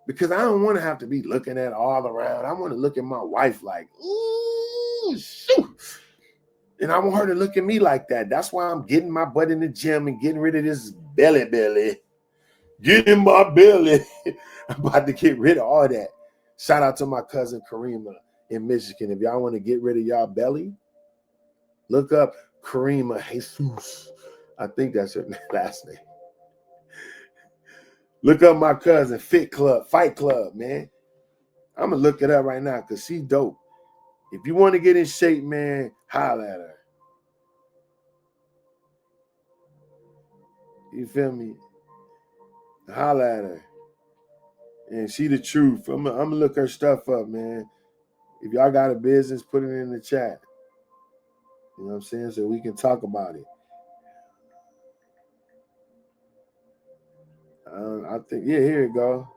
Because I don't want to have to be looking at all around. I want to look at my wife like, ooh, shoot. And I want her to look at me like that. That's why I'm getting my butt in the gym and getting rid of this belly. Get in my belly. I'm about to get rid of all that. Shout out to my cousin Karima in Michigan. If y'all want to get rid of y'all belly, look up Karima Jesus. I think that's her last name. Look up my cousin, Fight Club, man. I'm going to look it up right now because she's dope. If you want to get in shape, man, holler at her. You feel me? Holler at her. And she the truth. I'm going to look her stuff up, man. If y'all got a business, put it in the chat. You know what I'm saying? So we can talk about it. I think, yeah, here you go.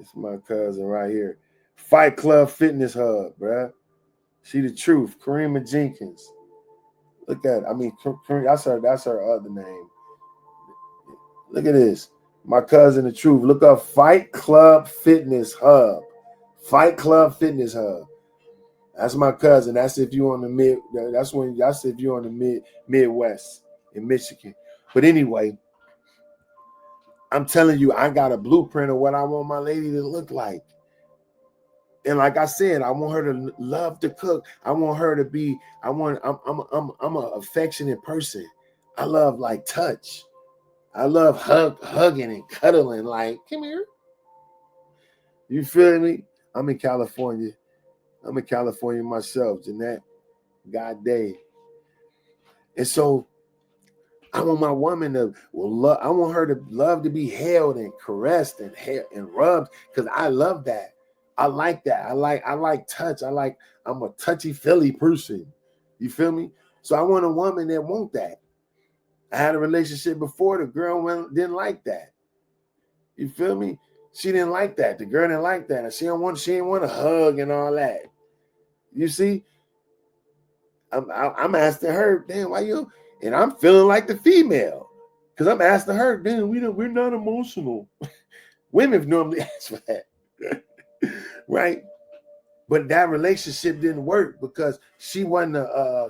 It's my cousin right here. Fight Club Fitness Hub, bruh. She the truth. Karima Jenkins. Look at it. I mean, that's her other name. Look at this. My cousin the truth. Look up Fight Club Fitness Hub. Fight Club Fitness Hub. That's my cousin. That's if you on the that's if you're on the Midwest in Michigan. But anyway, I'm telling you, I got a blueprint of what I want my lady to look like. And like I said, I want her to love to cook. I want her to be, I'm an affectionate person. I love like touch. I love hugging and cuddling, like, come here. You feel me? I'm in California. I'm in California myself, Jeanette. God day. And so I want my woman to love. I want her to love to be held and caressed and rubbed because I love that. I like that. I like touch. I'm a touchy-feely person. You feel me? So I want a woman that want that. I had a relationship before. The girl didn't like that. You feel me? She didn't like that. The girl didn't like that. And she didn't want a hug and all that. You see? I'm asking her, damn, why you? And I'm feeling like the female. Because I'm asking her, damn, we're not emotional. Women normally ask for that. Right? But that relationship didn't work because she wasn't a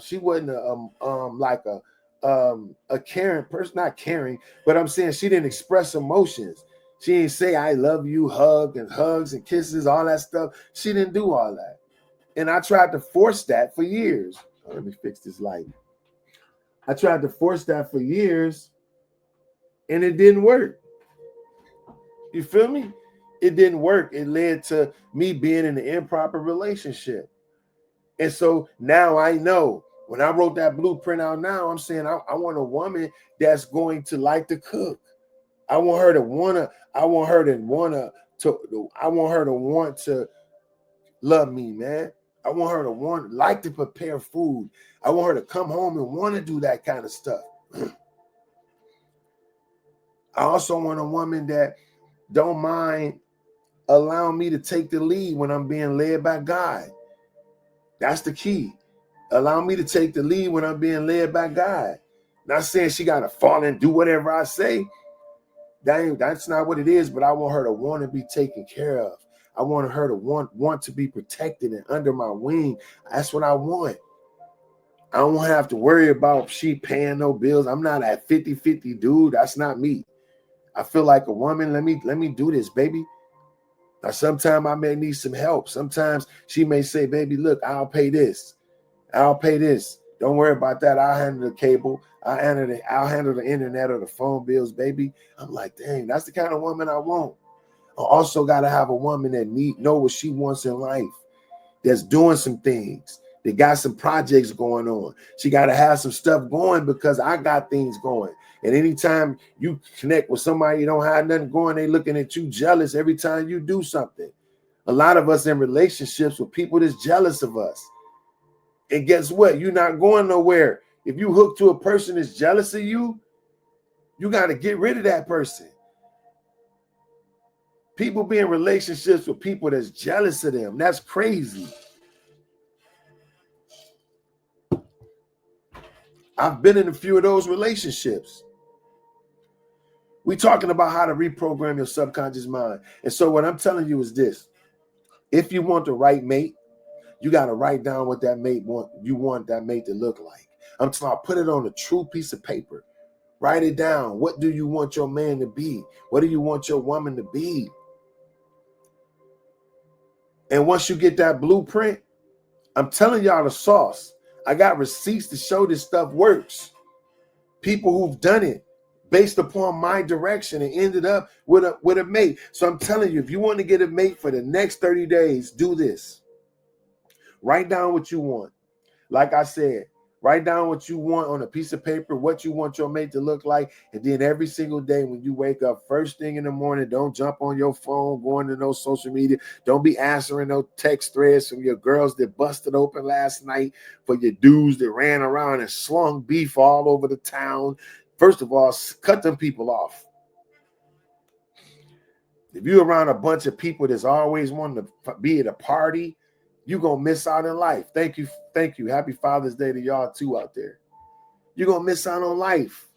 caring person, not caring, but I'm saying she didn't express emotions. She didn't say I love you, hugs and kisses, all that stuff. She didn't do all that. And I tried to force that for years. Oh, let me fix this light. I tried to force that for years and it didn't work. You feel me? It didn't work. It led to me being in an improper relationship. And so now I know when I wrote that blueprint out now, I'm saying I want a woman that's going to like to cook. I want her to want to love me, man. I want her to like to prepare food. I want her to come home and want to do that kind of stuff. I also want a woman that don't mind allowing me to take the lead when I'm being led by God. That's the key. Allow me to take the lead when I'm being led by God. Not saying she got to fall and do whatever I say. That's not what it is, but I want her to want to be taken care of. I want her to want to be protected and under my wing. That's what I want. I don't want to have to worry about she paying no bills. I'm not a 50-50 dude. That's not me. I feel like a woman. Let me do this, baby. Now, sometimes I may need some help. Sometimes she may say, baby, look, I'll pay this. Don't worry about that. I'll handle the cable. I'll handle the internet or the phone bills, baby. I'm like, dang, that's the kind of woman I want. I also got to have a woman that know what she wants in life, that's doing some things, that got some projects going on. She got to have some stuff going because I got things going. And anytime you connect with somebody you don't have nothing going, they looking at you jealous every time you do something. A lot of us in relationships with people that's jealous of us. And guess what? You're not going nowhere. If you hook to a person that's jealous of you, you got to get rid of that person. People be in relationships with people that's jealous of them. That's crazy. I've been in a few of those relationships. We're talking about how to reprogram your subconscious mind. And so what I'm telling you is this. If you want the right mate, you got to write down what that mate you want that mate to look like. I'm talking about put it on a true piece of paper. Write it down. What do you want your man to be? What do you want your woman to be? And once you get that blueprint, I'm telling y'all the sauce. I got receipts to show this stuff works. People who've done it, based upon my direction and ended up with a mate. So I'm telling you, if you want to get a mate for the next 30 days, do this. Write down what you want. Like I said, write down what you want on a piece of paper, what you want your mate to look like. And then every single day when you wake up, first thing in the morning, don't jump on your phone, going to no social media. Don't be answering no text threads from your girls that busted open last night, for your dudes that ran around and slung beef all over the town. First of all, cut them people off. If you're around a bunch of people that's always wanting to be at a party, you're going to miss out in life. Thank you. Thank you. Happy Father's Day to y'all too out there. You're going to miss out on life.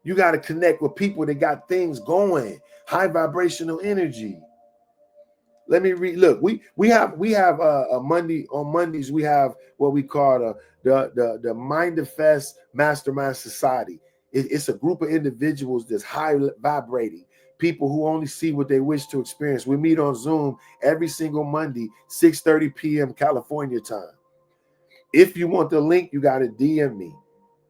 You got to connect with people that got things going, high vibrational energy. Let me read. Look, we have a Monday, on Mondays we have what we call the Mindfulness Mastermind Society. It's a group of individuals that's high vibrating, people who only see what they wish to experience. We meet on Zoom every single Monday, 6:30 p.m. California time. If you want the link, you got to DM me,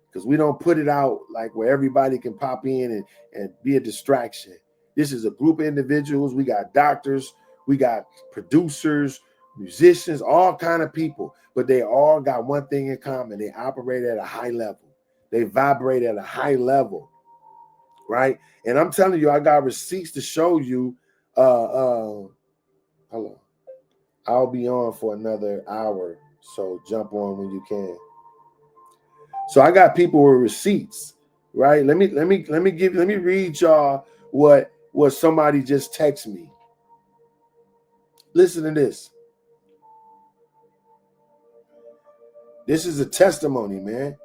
because we don't put it out like where everybody can pop in and be a distraction. This is a group of individuals. We got doctors, we got producers, musicians, all kind of people, but they all got one thing in common. They operate at a high level. They vibrate at a high level, right? And I'm telling you, I got receipts to show you. Hold on. I'll be on for another hour, so jump on when you can. So I got people with receipts, right? Let me read y'all what somebody just texted me. Listen to this. This is a testimony, man.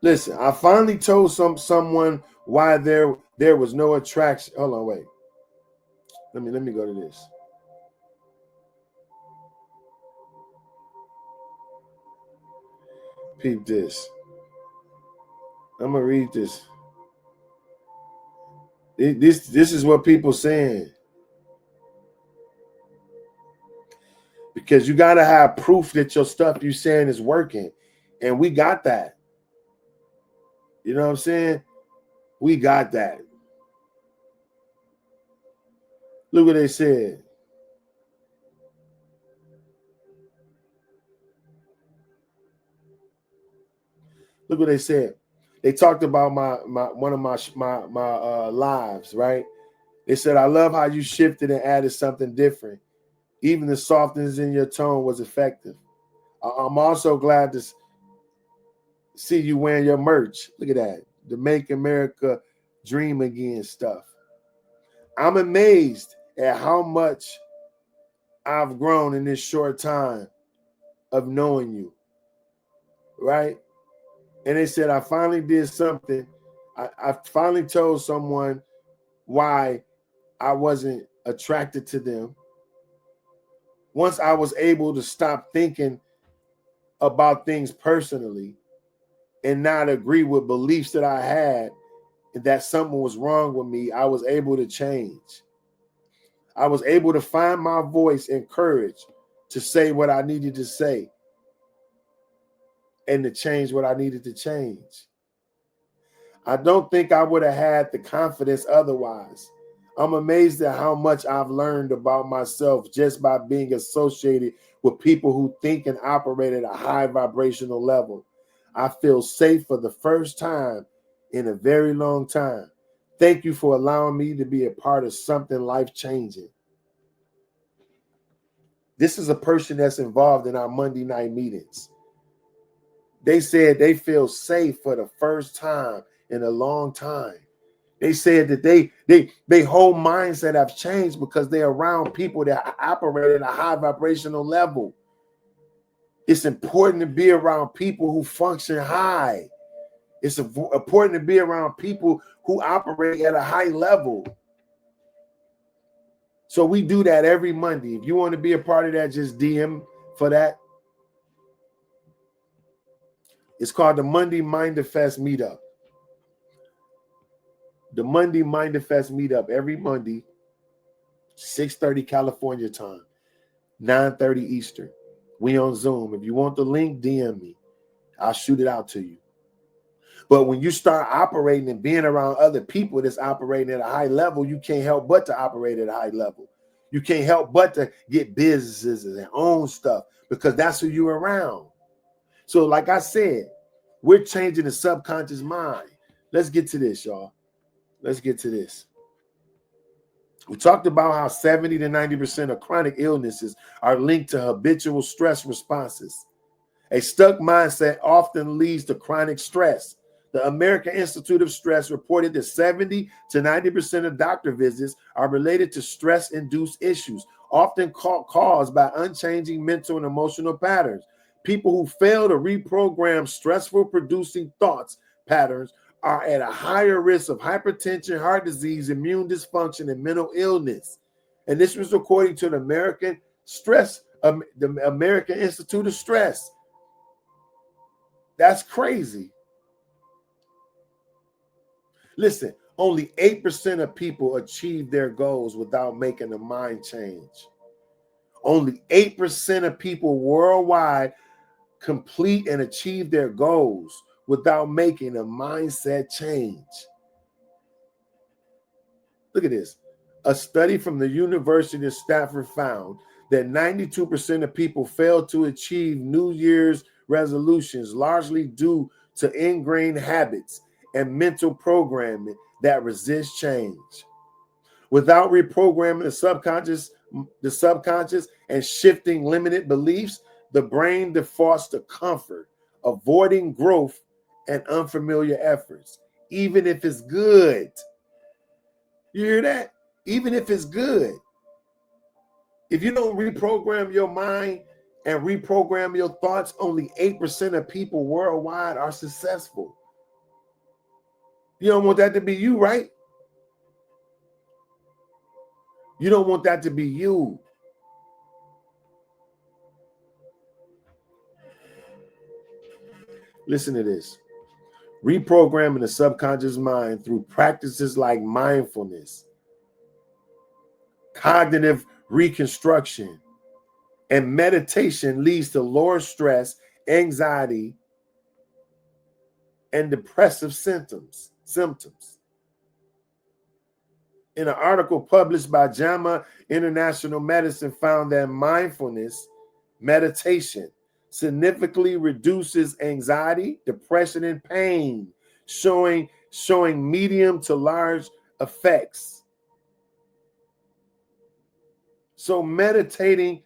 Listen, I finally told someone why there was no attraction. Hold on, wait. Let me go to this. Peep this. I'm gonna read this. This is what people saying. Because you gotta have proof that your stuff you saying is working. And we got that. You know what I'm saying? We got that. Look what they said. Look what they said. They talked about one of my lives, right? They said, I love how you shifted and added something different. Even the softness in your tone was effective. I'm also glad to see you wearing your merch. Look at that. The Make America Dream Again stuff. I'm amazed at how much I've grown in this short time of knowing you, right? And they said, I finally did something. I finally told someone why I wasn't attracted to them. Once I was able to stop thinking about things personally and not agree with beliefs that I had and that something was wrong with me, I was able to change. I was able to find my voice and courage to say what I needed to say and to change what I needed to change. I don't think I would have had the confidence otherwise. I'm amazed at how much I've learned about myself just by being associated with people who think and operate at a high vibrational level. I feel safe for the first time in a very long time. Thank you for allowing me to be a part of something life-changing. This is a person that's involved in our Monday night meetings. They said they feel safe for the first time in a long time. They said that they whole mindset have changed because they're around people that operate at a high vibrational level. It's important to be around people who function high. It's important to be around people who operate at a high level. So we do that every Monday. If you want to be a part of that, just DM for that. It's called the Monday Mindfest Meetup. The Monday Mindfest Meetup every Monday, 6:30 California time, 9:30 Eastern. We on Zoom. If you want the link, DM me. I'll shoot it out to you. But when you start operating and being around other people that's operating at a high level, you can't help but to operate at a high level. You can't help but to get businesses and own stuff because that's who you're around. So like I said, we're changing the subconscious mind. Let's get to this, y'all. Let's get to this. We talked about how 70 to 90% of chronic illnesses are linked to habitual stress responses. A stuck mindset often leads to chronic stress. The American Institute of Stress reported that 70 to 90% of doctor visits are related to stress-induced issues, often caused by unchanging mental and emotional patterns. People who fail to reprogram stressful producing thoughts patterns are at a higher risk of hypertension, heart disease, immune dysfunction, and mental illness. And this was according to the American Institute of Stress. That's crazy. Listen, only 8% of people achieve their goals without making a mind change. Only 8% of people worldwide complete and achieve their goals without making a mindset change. Look at this. A study from the University of Stanford found that 92% of people fail to achieve New Year's resolutions, largely due to ingrained habits and mental programming that resist change. Without reprogramming the subconscious and shifting limited beliefs, the brain defaults to comfort, avoiding growth and unfamiliar efforts, even if it's good. You hear that? Even if it's good. If you don't reprogram your mind and reprogram your thoughts, only 8% of people worldwide are successful. You don't want that to be you, right? You don't want that to be you. Listen to this. Reprogramming the subconscious mind through practices like mindfulness, cognitive reconstruction, and meditation leads to lower stress, anxiety, and depressive symptoms. In an article published by JAMA International Medicine found that mindfulness meditation significantly reduces anxiety, depression, and pain, showing medium to large effects. So meditating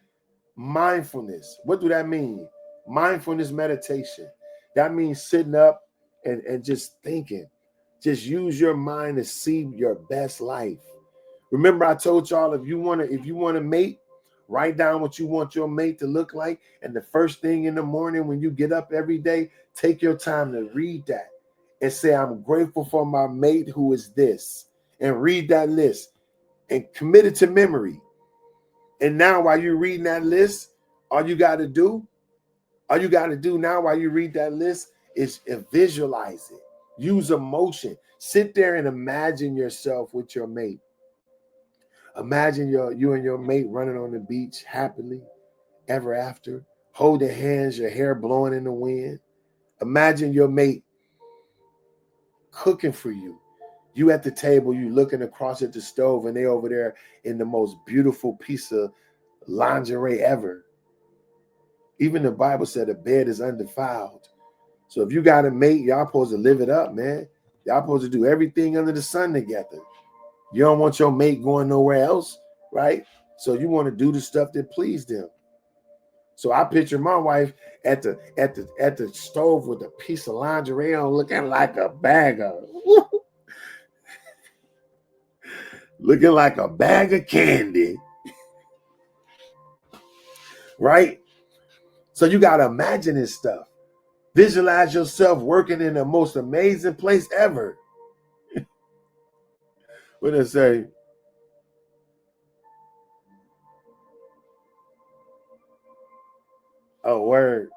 mindfulness, what do that mean? Mindfulness meditation. That means sitting up and just thinking. Just use your mind to see your best life. Remember, I told y'all if you want to mate, write down what you want your mate to look like. And the first thing in the morning when you get up every day, take your time to read that and say, I'm grateful for my mate who is this. And read that list and commit it to memory. And now while you're reading that list, all you got to do now while you read that list is visualize it. Use emotion. Sit there and imagine yourself with your mate. Imagine you and your mate running on the beach happily ever after, holding hands, your hair blowing in the wind. Imagine your mate cooking for you. You at the table, you looking across at the stove, and they over there in the most beautiful piece of lingerie ever. Even the Bible said a bed is undefiled. So if you got a mate, y'all supposed to live it up, man. Y'all supposed to do everything under the sun together. You don't want your mate going nowhere else, right? So you want to do the stuff that please them. So I picture my wife at the stove with a piece of lingerie on, looking like a bag of looking like a bag of candy, right? So you got to imagine this stuff. Visualize yourself working in the most amazing place ever. What did I say? Oh, word.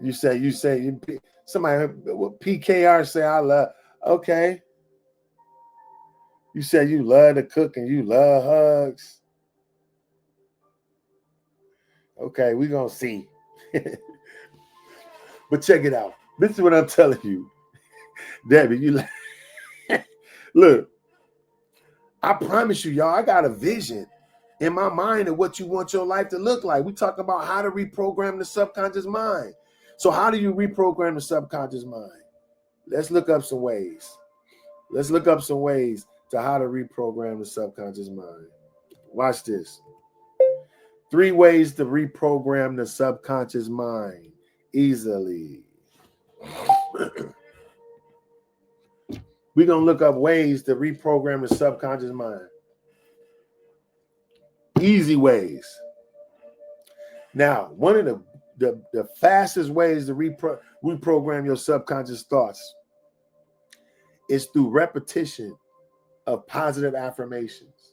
You say somebody PKR say I love. Okay. You said you love to cook and you love hugs. Okay, we're gonna see. But check it out. This is what I'm telling you. Debbie, you look, I promise you, y'all, I got a vision in my mind of what you want your life to look like. We talk about how to reprogram the subconscious mind. So how do you reprogram the subconscious mind? Let's look up some ways. Let's look up some ways to how to reprogram the subconscious mind. Watch this. 3 ways to reprogram the subconscious mind easily. We're going to look up ways to reprogram the subconscious mind. Easy ways. Now, one of the fastest ways to reprogram your subconscious thoughts is through repetition of positive affirmations,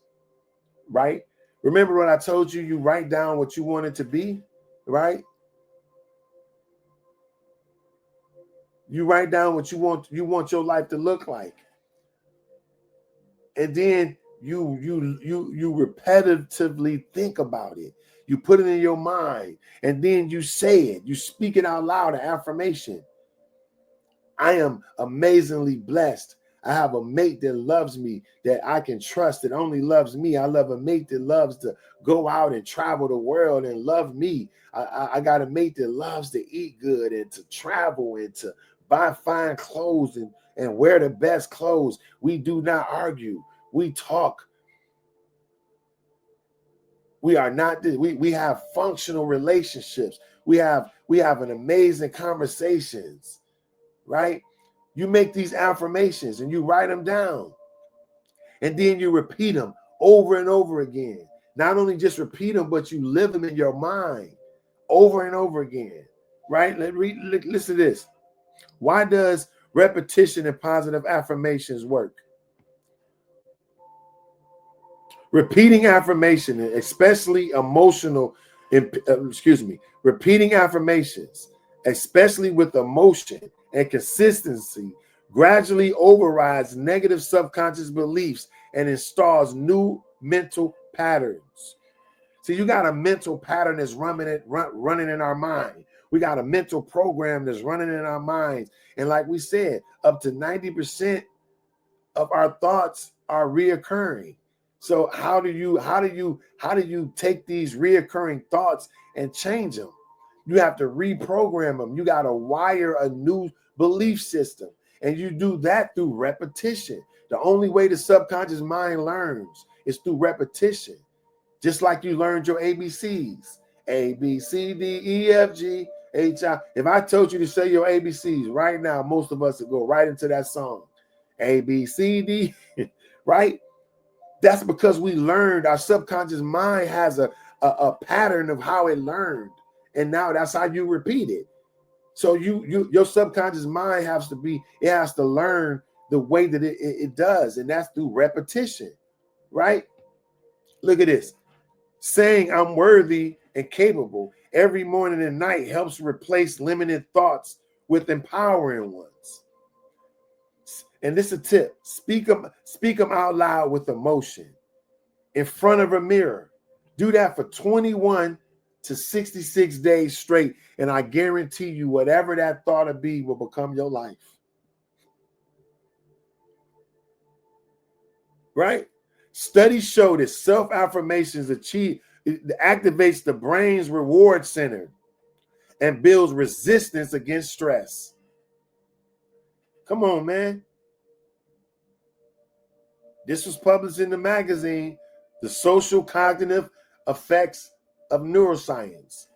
right? Remember what I told you? You write down what you want it to be, right? You write down what you want your life to look like. And then you repetitively think about it. You put it in your mind, and then you say it. You speak it out loud, an affirmation. I am amazingly blessed. I have a mate that loves me, that I can trust, that only loves me. I love a mate that loves to go out and travel the world and love me. I got a mate that loves to eat good and to travel and to buy fine clothes and wear the best clothes. We do not argue. We talk. We are not, we have functional relationships. We have an amazing conversations, right? You make these affirmations and you write them down, and then you repeat them over and over again. Not only just repeat them, but you live them in your mind over and over again, right? Listen to this. Why does repetition and positive affirmations work? Repeating affirmation, especially repeating affirmations, especially with emotion and consistency, gradually overrides negative subconscious beliefs and installs new mental patterns. So you got a mental pattern that's running in our mind. We got a mental program that's running in our minds. And like we said, up to 90% of our thoughts are reoccurring. So how do you take these reoccurring thoughts and change them? You have to reprogram them. You got to wire a new belief system. And you do that through repetition. The only way the subconscious mind learns is through repetition. Just like you learned your ABCs. A, B, C, D, E, F, G, H, I. If I told you to say your ABCs right now, most of us would go right into that song. A, B, C, D, right? That's because we learned. Our subconscious mind has a pattern of how it learned. And now that's how you repeat it. So your subconscious mind has to learn the way that it does. And that's through repetition, right? Look at this. Saying I'm worthy and capable every morning and night helps replace limited thoughts with empowering ones. And this is a tip. Speak them out loud with emotion in front of a mirror. Do that for 21 to 66 days straight. And I guarantee you, whatever that thought will be will become your life. Right? Studies show that self-affirmations activates the brain's reward center and builds resistance against stress. Come on, man. This was published in the magazine, The Social Cognitive Effects of Neuroscience.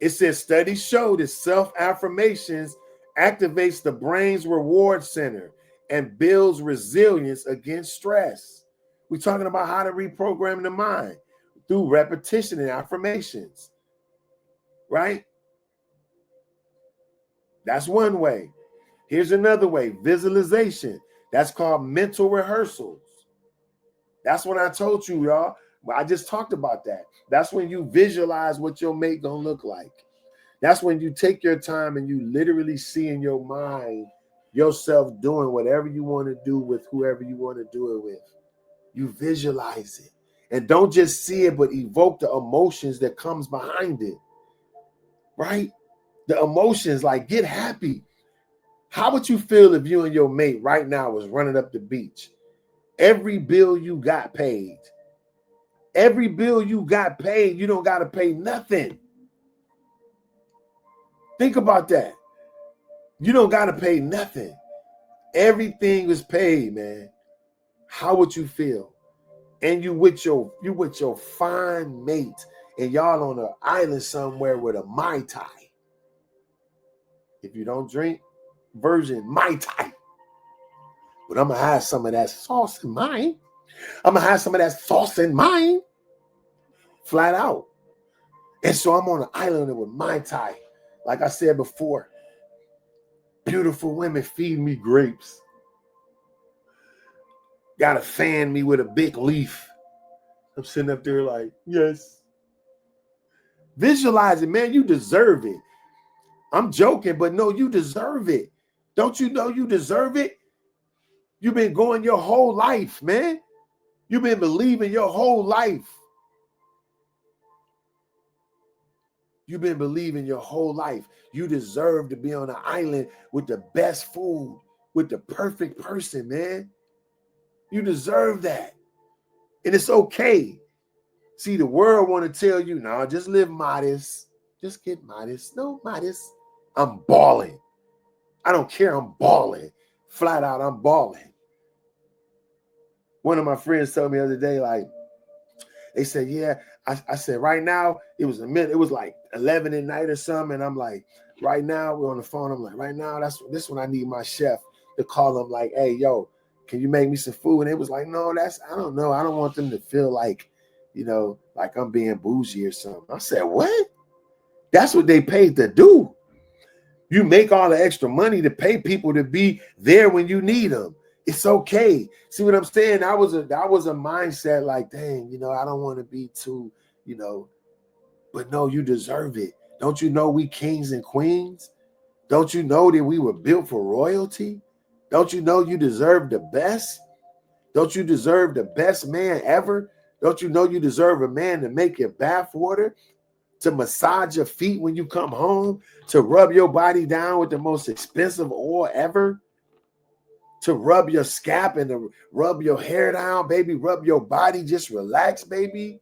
It says studies show that self-affirmations activates the brain's reward center and builds resilience against stress. We're talking about how to reprogram the mind through repetition and affirmations, right? That's one way. Here's another way, visualization. That's called mental rehearsals. That's what I told you, y'all. I just talked about that. That's when you visualize what your mate gonna look like. That's when you take your time and you literally see in your mind yourself doing whatever you want to do with whoever you want to do it with. You visualize it. And don't just see it, but evoke the emotions that comes behind it. Right? The emotions, like get happy. How would you feel if you and your mate right now was running up the beach? Every bill you got paid. Every bill you got paid, you don't got to pay nothing. Think about that. You don't got to pay nothing. Everything is paid, man. How would you feel? And you with your fine mate, and y'all on an island somewhere with a Mai Tai. If you don't drink, version Mai Tai. But I'm going to have some of that sauce in mine. I'm going to have some of that sauce in mine. Flat out. And so I'm on an island with Mai Tai. Like I said before, beautiful women feed me grapes. Gotta fan me with a big leaf. I'm sitting up there like, yes. Visualize it, man. You deserve it. I'm joking, but no, you deserve it. Don't you know you deserve it? You've been going your whole life, man. You've been believing your whole life. You've been believing your whole life. You deserve to be on an island with the best food, with the perfect person, man. You deserve that. And it's okay. See, the world want to tell you, no, just live modest. Just get modest. No, modest. I'm balling. I don't care. I'm balling. Flat out, I'm balling. One of my friends told me the other day, like, they said, yeah. I said, right now, it was like 11 at night or something. And I'm like, right now, we're on the phone. I'm like, right now, this when I need my chef to call him like, hey, yo, can you make me some food? And it was like, no, I don't know. I don't want them to feel like, like I'm being bougie or something. I said, what? That's what they paid to do. You make all the extra money to pay people to be there when you need them. It's okay. See what I'm saying? That was a mindset like, dang, I don't want to be too, but no, you deserve it. Don't you know we kings and queens? Don't you know that we were built for royalty? Don't you know you deserve the best? Don't you deserve the best man ever? Don't you know you deserve a man to make your bath water, to massage your feet when you come home, to rub your body down with the most expensive oil ever? To rub your scalp and to rub your hair down, baby. Rub your body. Just relax, baby.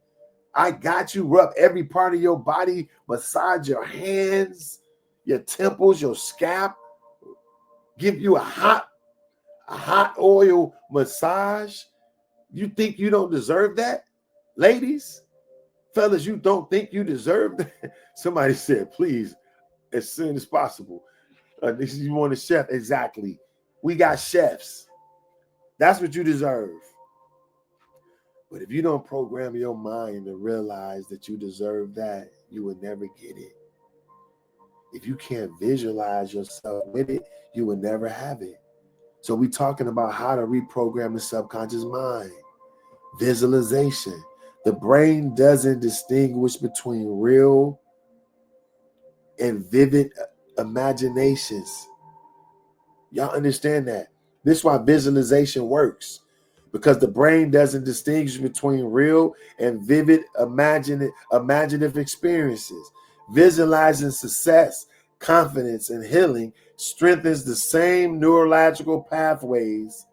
I got you. Rub every part of your body. Massage your hands, your temples, your scalp. Give you a hot oil massage. You think you don't deserve that? Ladies, fellas, you don't think you deserve that? Somebody said, please, as soon as possible. You want a chef? Exactly. We got chefs. That's what you deserve. But if you don't program your mind to realize that you deserve that, you will never get it. If you can't visualize yourself with it, you will never have it. So we're talking about how to reprogram the subconscious mind. Visualization. The brain doesn't distinguish between real and vivid imaginations. Y'all understand that? This is why visualization works. Because the brain doesn't distinguish between real and vivid imaginative experiences. Visualizing success, confidence, and healing strengthens the same neurological pathways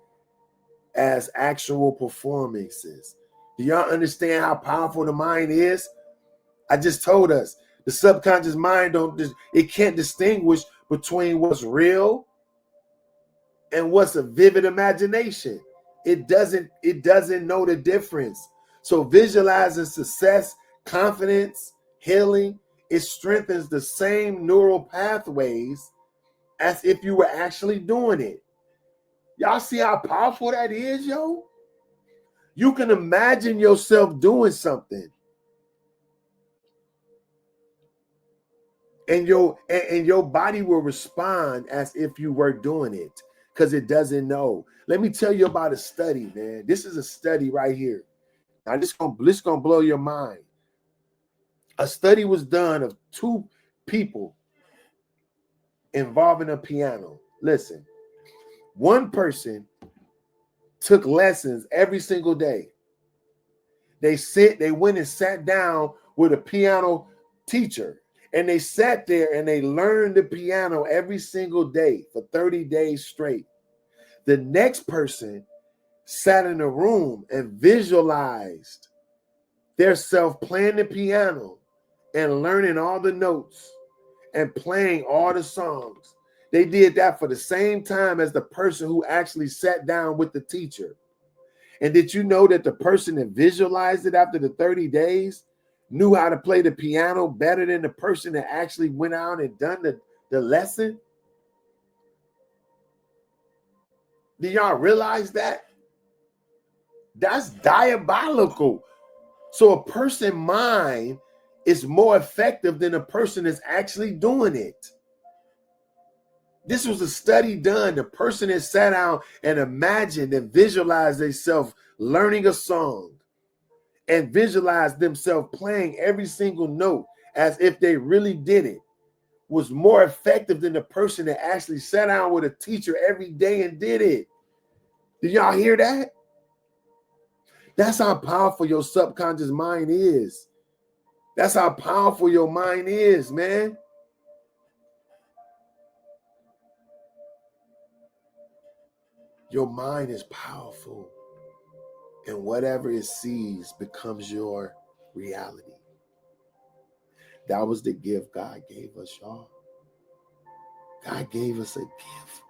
as actual performances. Do y'all understand how powerful the mind is? I just told us the subconscious mind can't distinguish between what's real and what's a vivid imagination. It doesn't know the difference. So visualizing success, confidence, healing, it strengthens the same neural pathways as if you were actually doing it. Y'all see how powerful that is, yo? You can imagine yourself doing something. And your body will respond as if you were doing it because it doesn't know. Let me tell you about a study, man. This is a study right here. Now, this gonna blow your mind. A study was done of 2 people involving a piano. Listen, one person took lessons every single day. They went and sat down with a piano teacher, And they sat there and they learned the piano every single day for 30 days straight. The next person sat in a room and visualized their self playing the piano and learning all the notes and playing all the songs. They did that for the same time as the person who actually sat down with the teacher. And did you know that the person that visualized it after the 30 days knew how to play the piano better than the person that actually went out and done the lesson? Do y'all realize that? That's diabolical. So a person's mind is more effective than a person that's actually doing it. This was a study done. The person that sat down and imagined and visualized themselves learning a song and visualized themselves playing every single note as if they really did it was more effective than the person that actually sat down with a teacher every day and did it. Did y'all hear that? That's how powerful your subconscious mind is. That's how powerful your mind is, man. Your mind is powerful, and whatever it sees becomes your reality. That was the gift God gave us, y'all. God gave us a gift,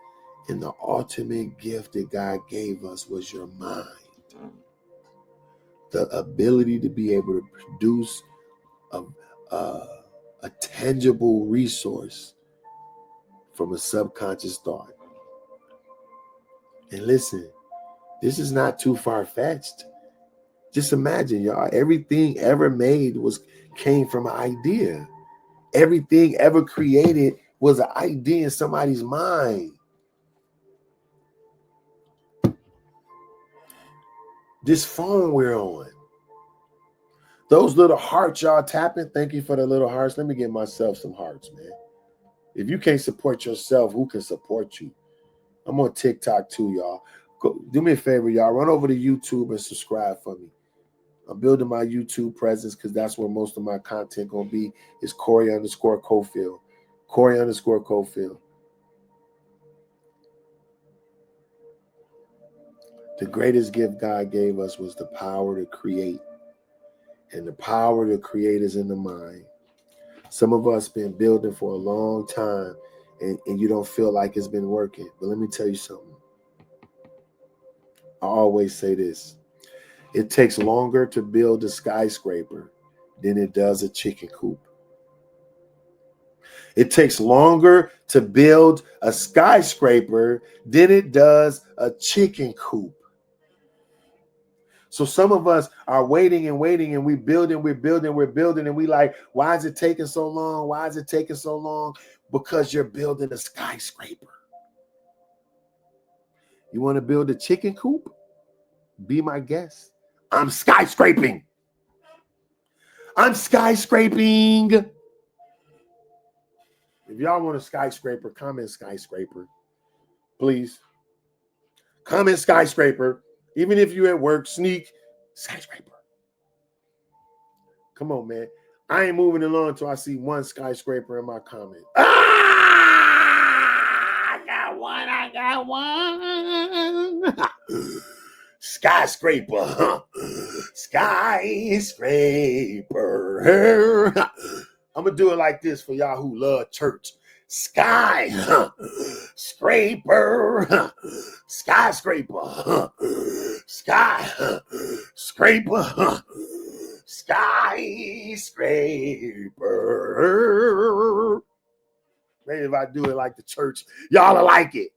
and the ultimate gift that God gave us was your mind. The ability to be able to produce a tangible resource from a subconscious thought. And listen, this is not too far-fetched. Just imagine, y'all, everything ever made came from an idea. Everything ever created was an idea in somebody's mind. This phone we're on, those little hearts y'all tapping, thank you for the little hearts. Let me give myself some hearts, man. If you can't support yourself, who can support you? I'm on TikTok too, y'all. Do me a favor, y'all. Run over to YouTube and subscribe for me. I'm building my YouTube presence because that's where most of my content going to be is Corey_Cofield. Corey_Cofield. The greatest gift God gave us was the power to create. And the power to create is in the mind. Some of us been building for a long time and you don't feel like it's been working. But let me tell you something. I always say this. It takes longer to build a skyscraper than it does a chicken coop. It takes longer to build a skyscraper than it does a chicken coop. So some of us are waiting and we're building, and we like, why is it taking so long? Why is it taking so long? Because you're building a skyscraper. You want to build a chicken coop? Be my guest. I'm skyscraping. I'm skyscraping. If y'all want a skyscraper, comment skyscraper. Please. Comment skyscraper. Even if you're at work, sneak skyscraper. Come on, man. I ain't moving along until I see one skyscraper in my comment. I got one. Skyscraper. Skyscraper. I'm going to do it like this for y'all who love church. Skyscraper. Skyscraper. Skyscraper. Skyscraper. Maybe if I do it like the church, y'all will like it.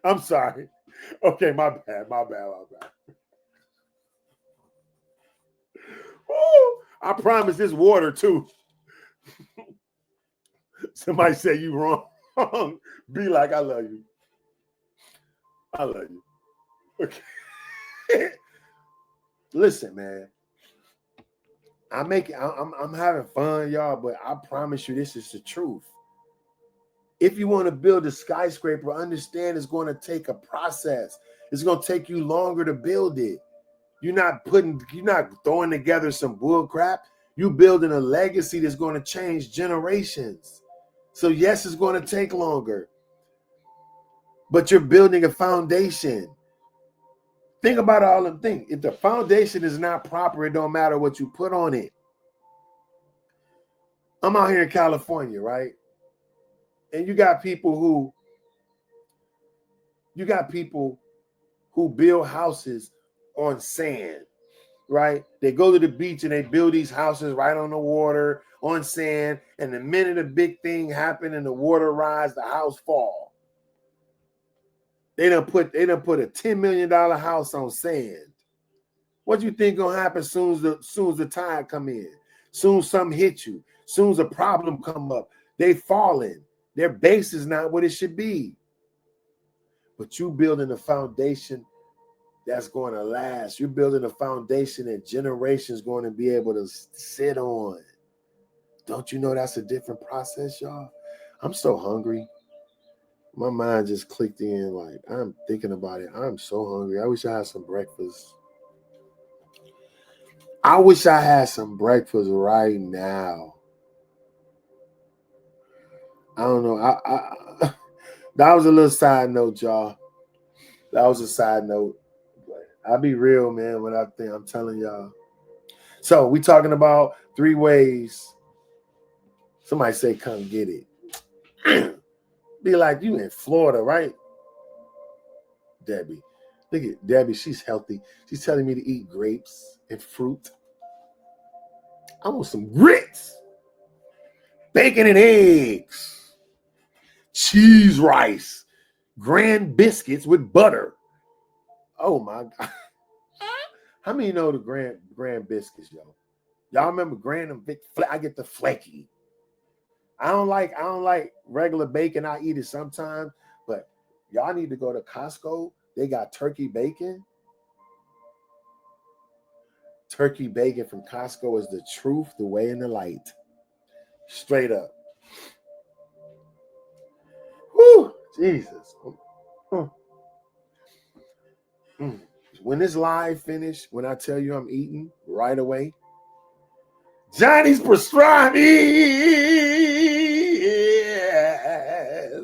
I'm sorry. Okay, my bad. Woo, I promise this water too. Somebody say you wrong. Be like, I love you. I love you. Okay. Listen, man. I'm having fun, y'all, but I promise you this is the truth. If you want to build a skyscraper, understand it's going to take a process. It's going to take you longer to build it. You're not throwing together some bull crap. You're building a legacy that's going to change generations. So yes, it's going to take longer, but you're building a foundation. Think about all them things. If the foundation is not proper, it don't matter what you put on it. I'm out here in California, right? And you got people who build houses on sand, right? They go to the beach and they build these houses right on the water, on sand, and the minute a big thing happen and the water rise, the house fall. They done put a $10 million house on sand. What do you think gonna happen soon as the tide come in? Soon something hit you. Soon as a problem come up, they falling. Their base is not what it should be. But you building a foundation that's going to last. You're building a foundation that generations going to be able to sit on. Don't you know that's a different process, y'all? I'm so hungry. My mind just clicked in. Like, I'm thinking about it. I'm so hungry. I wish I had some breakfast. I wish I had some breakfast right now. I don't know. I that was a little side note, y'all. That was a side note. I'll be real, man, when I'm telling y'all. So we talking about 3 ways. Somebody say, come get it. Be like, you in Florida, right? Debbie. Look at Debbie. She's healthy. She's telling me to eat grapes and fruit. I want some grits. Bacon and eggs. Cheese rice. Grand biscuits with butter. Oh, my God. How many know the grand biscuits, yo? Y'all remember Grand and Vic? I get the flaky. I don't like regular bacon. I eat it sometimes, but y'all need to go to Costco. They got turkey bacon. Turkey bacon from Costco is the truth, the way, and the light. Straight up. Whew, Jesus. When this live finish, when I tell you I'm eating right away, Johnny's pastrami. Yes.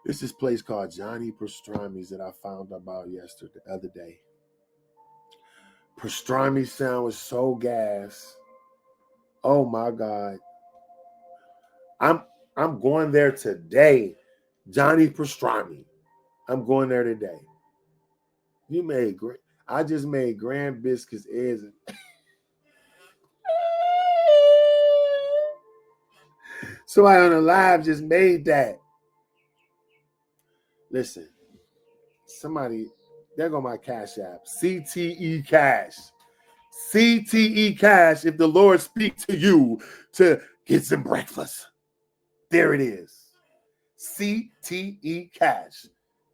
It's this place called Johnny Pastrami's that I found about the other day. Pastrami sandwich so gas. Oh my God. I'm going there today. Johnny Pastrami. I'm going there today. You made great. I just made grand biscuits, eggs. Somebody on the live just made that. Listen, somebody, there go my Cash App. CTE Cash. CTE Cash, if the Lord speaks to you to get some breakfast. There it is. CTE Cash.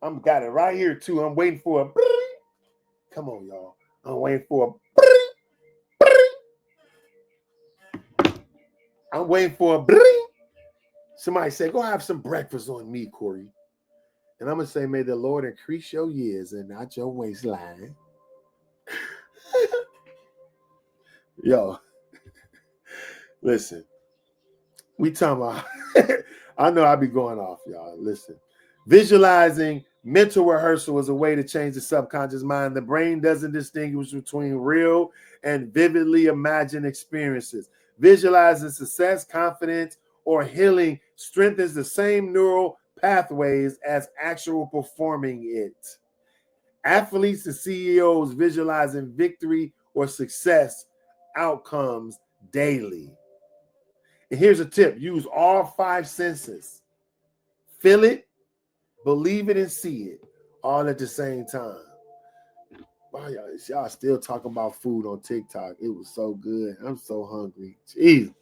I'm got it right here too. I'm waiting for a come on, y'all. I'm waiting for a somebody say, go have some breakfast on me, Corey. And I'm gonna say, may the Lord increase your years and not your waistline. Yo, listen. We talking about I know I be going off, y'all. Listen. Visualizing mental rehearsal is a way to change the subconscious mind. The brain doesn't distinguish between real and vividly imagined experiences. Visualizing success, confidence, or healing strengthens the same neural pathways as actual performing it. Athletes and CEOs visualizing victory or success outcomes daily. And here's a tip. Use all 5 senses. Feel it, believe it, and see it all at the same time. Wow, y'all still talking about food on TikTok. It was so good. I'm so hungry. Jeez.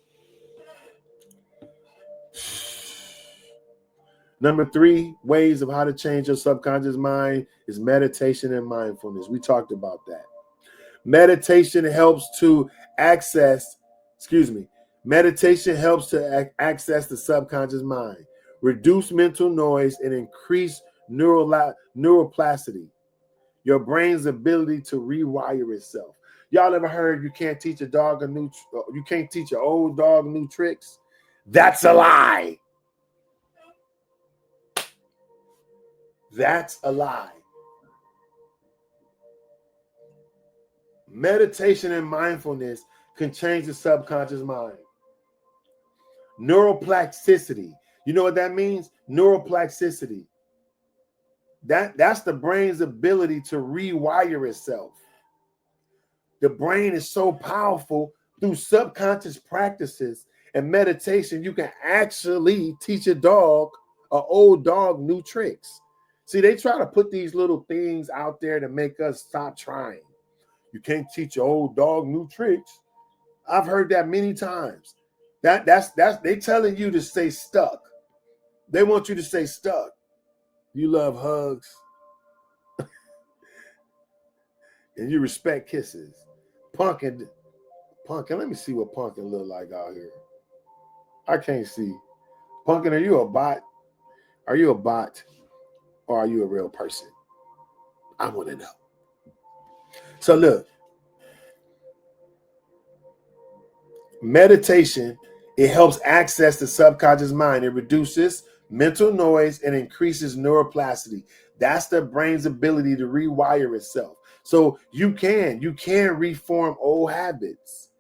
Number 3 ways of how to change your subconscious mind is meditation and mindfulness. We talked about that. Meditation helps to access the subconscious mind, reduce mental noise, and increase neuroplasticity. Your brain's ability to rewire itself. Y'all ever heard you can't teach a dog you can't teach an old dog new tricks? That's a lie. That's a lie. Meditation and mindfulness can change the subconscious mind. Neuroplasticity. You know what that means? Neuroplasticity. That's the brain's ability to rewire itself. The brain is so powerful through subconscious practices and meditation. You can actually teach an old dog new tricks. See, they try to put these little things out there to make us stop trying. You can't teach an old dog new tricks. I've heard that many times. That's they telling you to stay stuck. They want you to stay stuck. You love hugs and you respect kisses. Punkin, let me see what Punkin look like out here. I can't see. Punkin, are you a bot? Are you a bot or are you a real person? I want to know. So look, meditation, it helps access the subconscious mind. It reduces mental noise and increases neuroplasticity. That's the brain's ability to rewire itself. So you can reform old habits.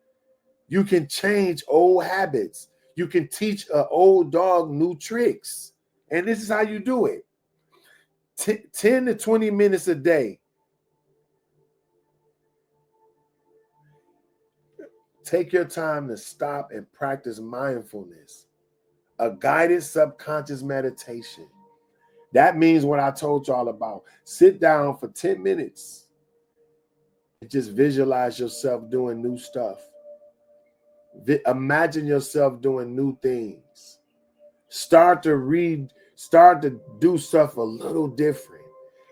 You can change old habits. You can teach an old dog new tricks. And this is how you do it. 10 to 20 minutes a day. Take your time to stop and practice mindfulness, a guided subconscious meditation. That means what I told y'all about. Sit down for 10 minutes and just visualize yourself doing new stuff. Imagine yourself doing new things. Start to do stuff a little different.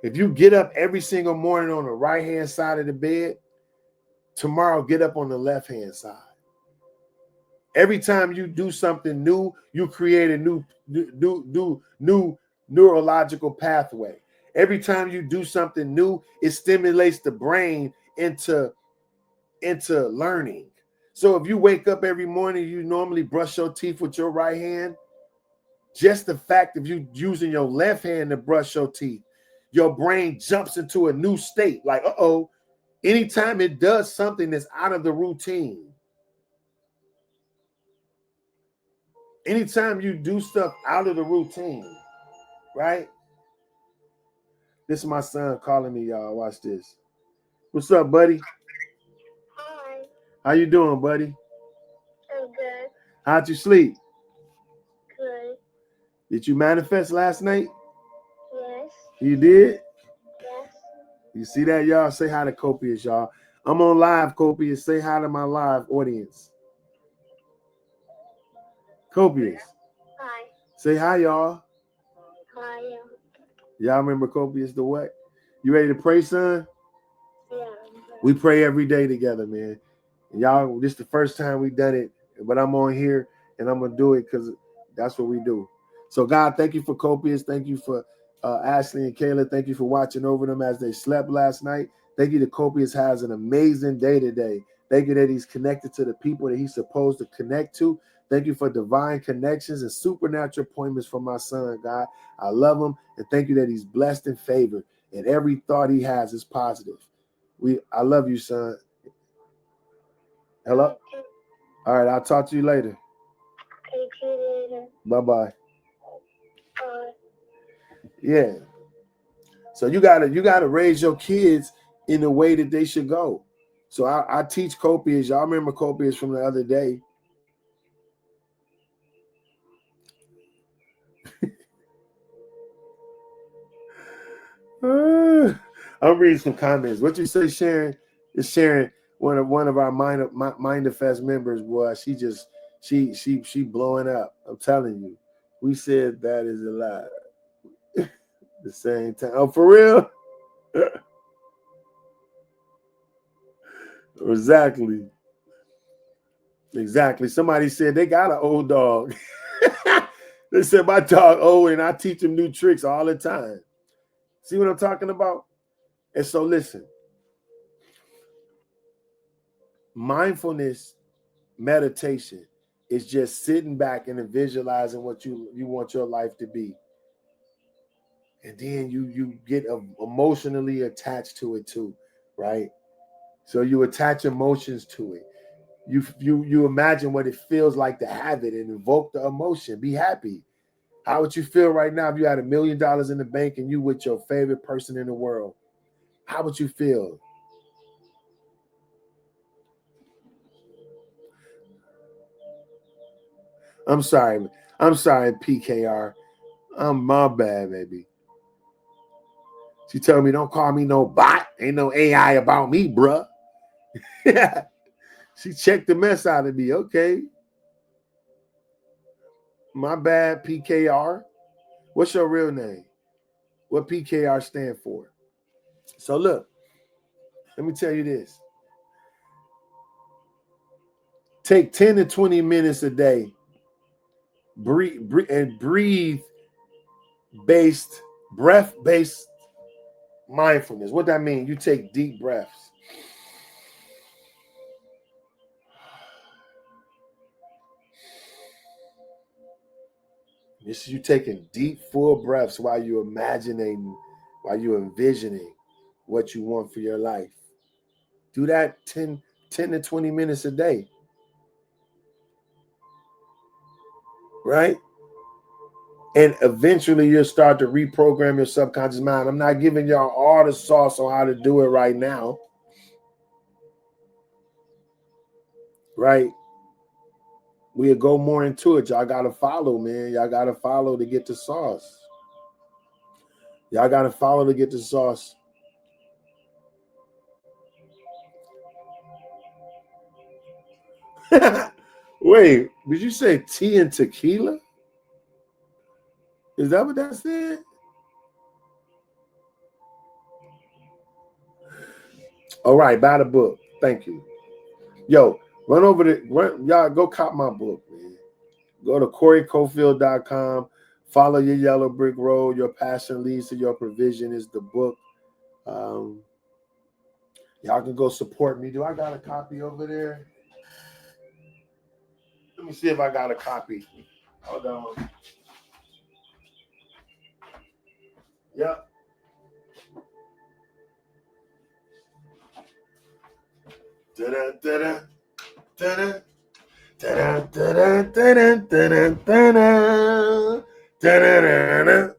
If you get up every single morning on the right-hand side of the bed, tomorrow get up on the left-hand side. Every time you do something new, you create a new neurological pathway. Every time you do something new, it stimulates the brain into learning. So if you wake up every morning, you normally brush your teeth with your right hand. Just the fact of you using your left hand to brush your teeth, your brain jumps into a new state. Like, anytime it does something that's out of the routine. Anytime you do stuff out of the routine, right? This is my son calling me, y'all. Watch this. What's up, buddy? Hi. How you doing, buddy? I'm good. How'd you sleep? Good. Did you manifest last night? Yes. You did? Yes. You see that, y'all? Say hi to Copious, y'all. I'm on live, Copious. Say hi to my live audience. Copious. Hi. Say hi, y'all. Hi. Y'all remember Copious the what? You ready to pray, son? Yeah. We pray every day together, man. And y'all, this is the first time we done it, but I'm on here and I'm gonna do it because that's what we do. So God, thank you for Copious. Thank you for Ashley and Kayla. Thank you for watching over them as they slept last night. Thank you that Copious has an amazing day today. Thank you that he's connected to the people that he's supposed to connect to. Thank you for divine connections and supernatural appointments for my son, God. I love him, and thank you that he's blessed and favored, and every thought he has is positive. I love you, son. Hello? All right, I'll talk to you later. Talk to you later. Bye-bye. Bye. Yeah. So you gotta raise your kids in the way that they should go. So I teach Copious. Y'all remember Copious from the other day. I'm reading some comments. What you say, Sharon? Is Sharon one of our Mindfest members? Boy, she blowing up. I'm telling you, we said that is a lie. The same time. Oh, for real? Exactly. Somebody said they got an old dog. They said my dog old and I teach him new tricks all the time. See what I'm talking about? And so listen, mindfulness meditation is just sitting back and visualizing what you want your life to be. And then you get emotionally attached to it too, right? So you attach emotions to it. You imagine what it feels like to have it and invoke the emotion. Be happy. How would you feel right now if you had $1 million in the bank and you with your favorite person in the world? How would you feel? I'm sorry, PKR. I'm my bad, baby. She told me, don't call me no bot. Ain't no AI about me, bruh. She checked the mess out of me. Okay. My bad, PKR. What's your real name? What PKR stand for? So look, let me tell you this. Take 10 to 20 minutes a day. Breathe breath-based mindfulness. What that mean? You take deep breaths. This is you taking deep, full breaths while you're imagining, while you're envisioning what you want for your life. Do that 10 to 20 minutes a day. Right? And eventually you'll start to reprogram your subconscious mind. I'm not giving y'all all the sauce on how to do it right now. Right? We'll go more into it. Y'all got to follow, man. Y'all got to follow to get the sauce. Y'all got to follow to get the sauce. Wait, did you say tea and tequila? Is that what that said? All right, buy the book. Thank you. Yo, y'all go cop my book, man. Go to CoreyCofield.com. Follow Your Yellow Brick Road. Your passion leads to your provision is the book. Y'all can go support me. Do I got a copy over there? Let me see if I got a copy. Hold on. Yep. Da-da, da-da, da-da. Da-da, da-da, da-da, da-da, da-da. Da-da-da-da.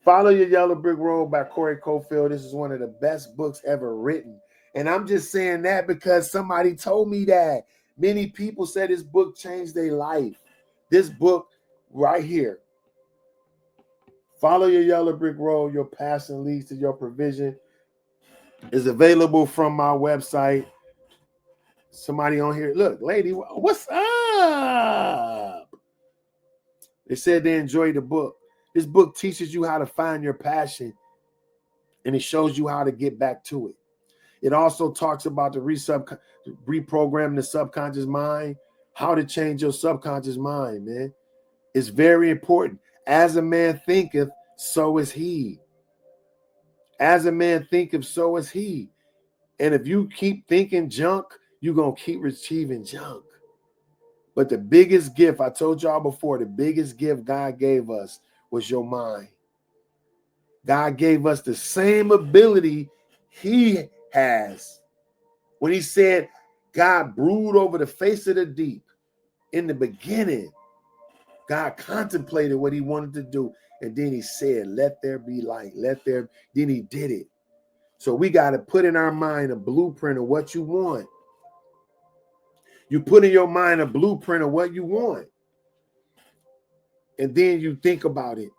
Follow Your Yellow Brick Road by Corey Cofield. This is one of the best books ever written. And I'm just saying that because somebody told me that. Many people said this book changed their life. This book right here. Follow Your Yellow Brick Road. Your passion leads to your provision. Is available from my website. Somebody on here. Look, lady, what's up? They said they enjoyed the book. This book teaches you how to find your passion, and it shows you how to get back to it. It also talks about the reprogramming the subconscious mind, how to change your subconscious mind, man. It's very important. As a man thinketh, so is he. As a man thinketh, so is he. And if you keep thinking junk, you're going to keep receiving junk. But the biggest gift, I told y'all before, the biggest gift God gave us was your mind. God gave us the same ability he has. When he said, God brooded over the face of the deep. In the beginning, God contemplated what he wanted to do. And then he said, let there be light. Then he did it. So we got to put in our mind a blueprint of what you want. You put in your mind a blueprint of what you want. And then you think about it.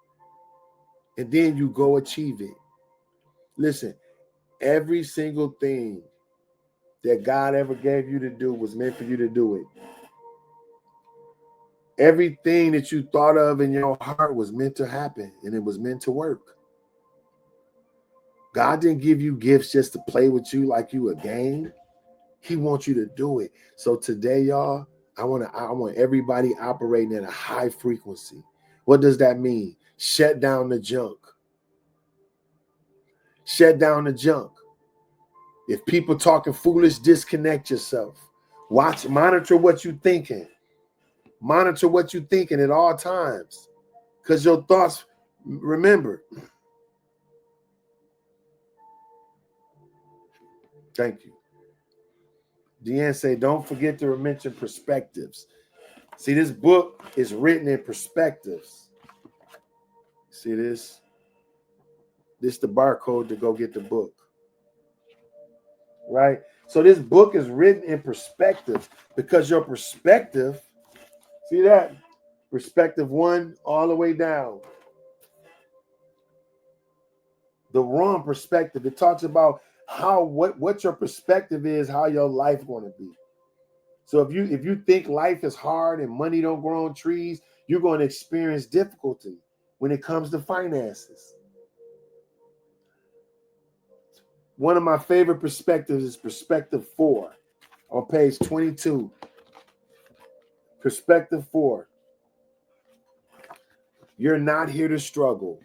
And then you go achieve it. Listen, every single thing that God ever gave you to do was meant for you to do it. Everything that you thought of in your heart was meant to happen, and it was meant to work. God didn't give you gifts just to play with you like you a game. He wants you to do it. So today, y'all, I want everybody operating at a high frequency. What does that mean? Shut down the junk. Shut down the junk. If people talking foolish, disconnect yourself. Monitor what you're thinking. Monitor what you're thinking at all times. Because your thoughts, remember. Thank you. Deanne say, don't forget to mention perspectives. See, this book is written in perspectives. See this? This is the barcode to go get the book. Right? So this book is written in perspectives because your perspective, see that? Perspective 1 all the way down. The wrong perspective. It talks about what your perspective is, how your life going to be. So if you think life is hard and money don't grow on trees, you're going to experience difficulty when it comes to finances. One of my favorite perspectives is perspective 4 on page 22. Perspective 4. You're not here to struggle.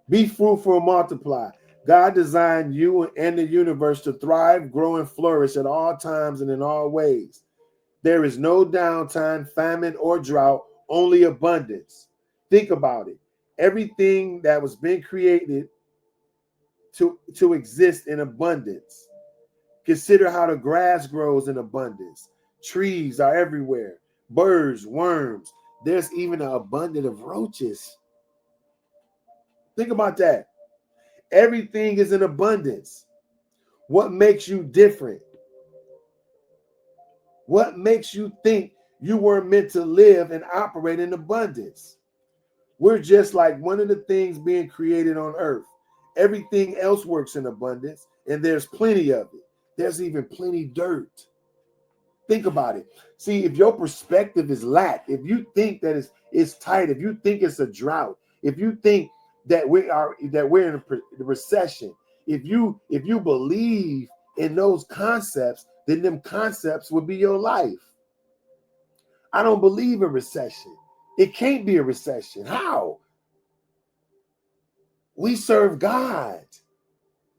Be fruitful and multiply. God designed you and the universe to thrive, grow, and flourish at all times and in all ways. There is no downtime, famine, or drought, only abundance. Think about it. Everything that was being created to exist in abundance. Consider how the grass grows in abundance. Trees are everywhere. Birds, worms. There's even an abundance of roaches. Think about that. Everything is in abundance. What makes you different? What makes you think you weren't meant to live and operate in abundance? We're just like one of the things being created on earth. Everything else works in abundance, and there's plenty of it. There's even plenty dirt. Think about it. See, if your perspective is lack, if you think that it's tight, if you think it's a drought, if you think that we're in a recession, if you believe in those concepts, then them concepts would be your life. I don't believe in recession. It can't be a recession. How? We serve God.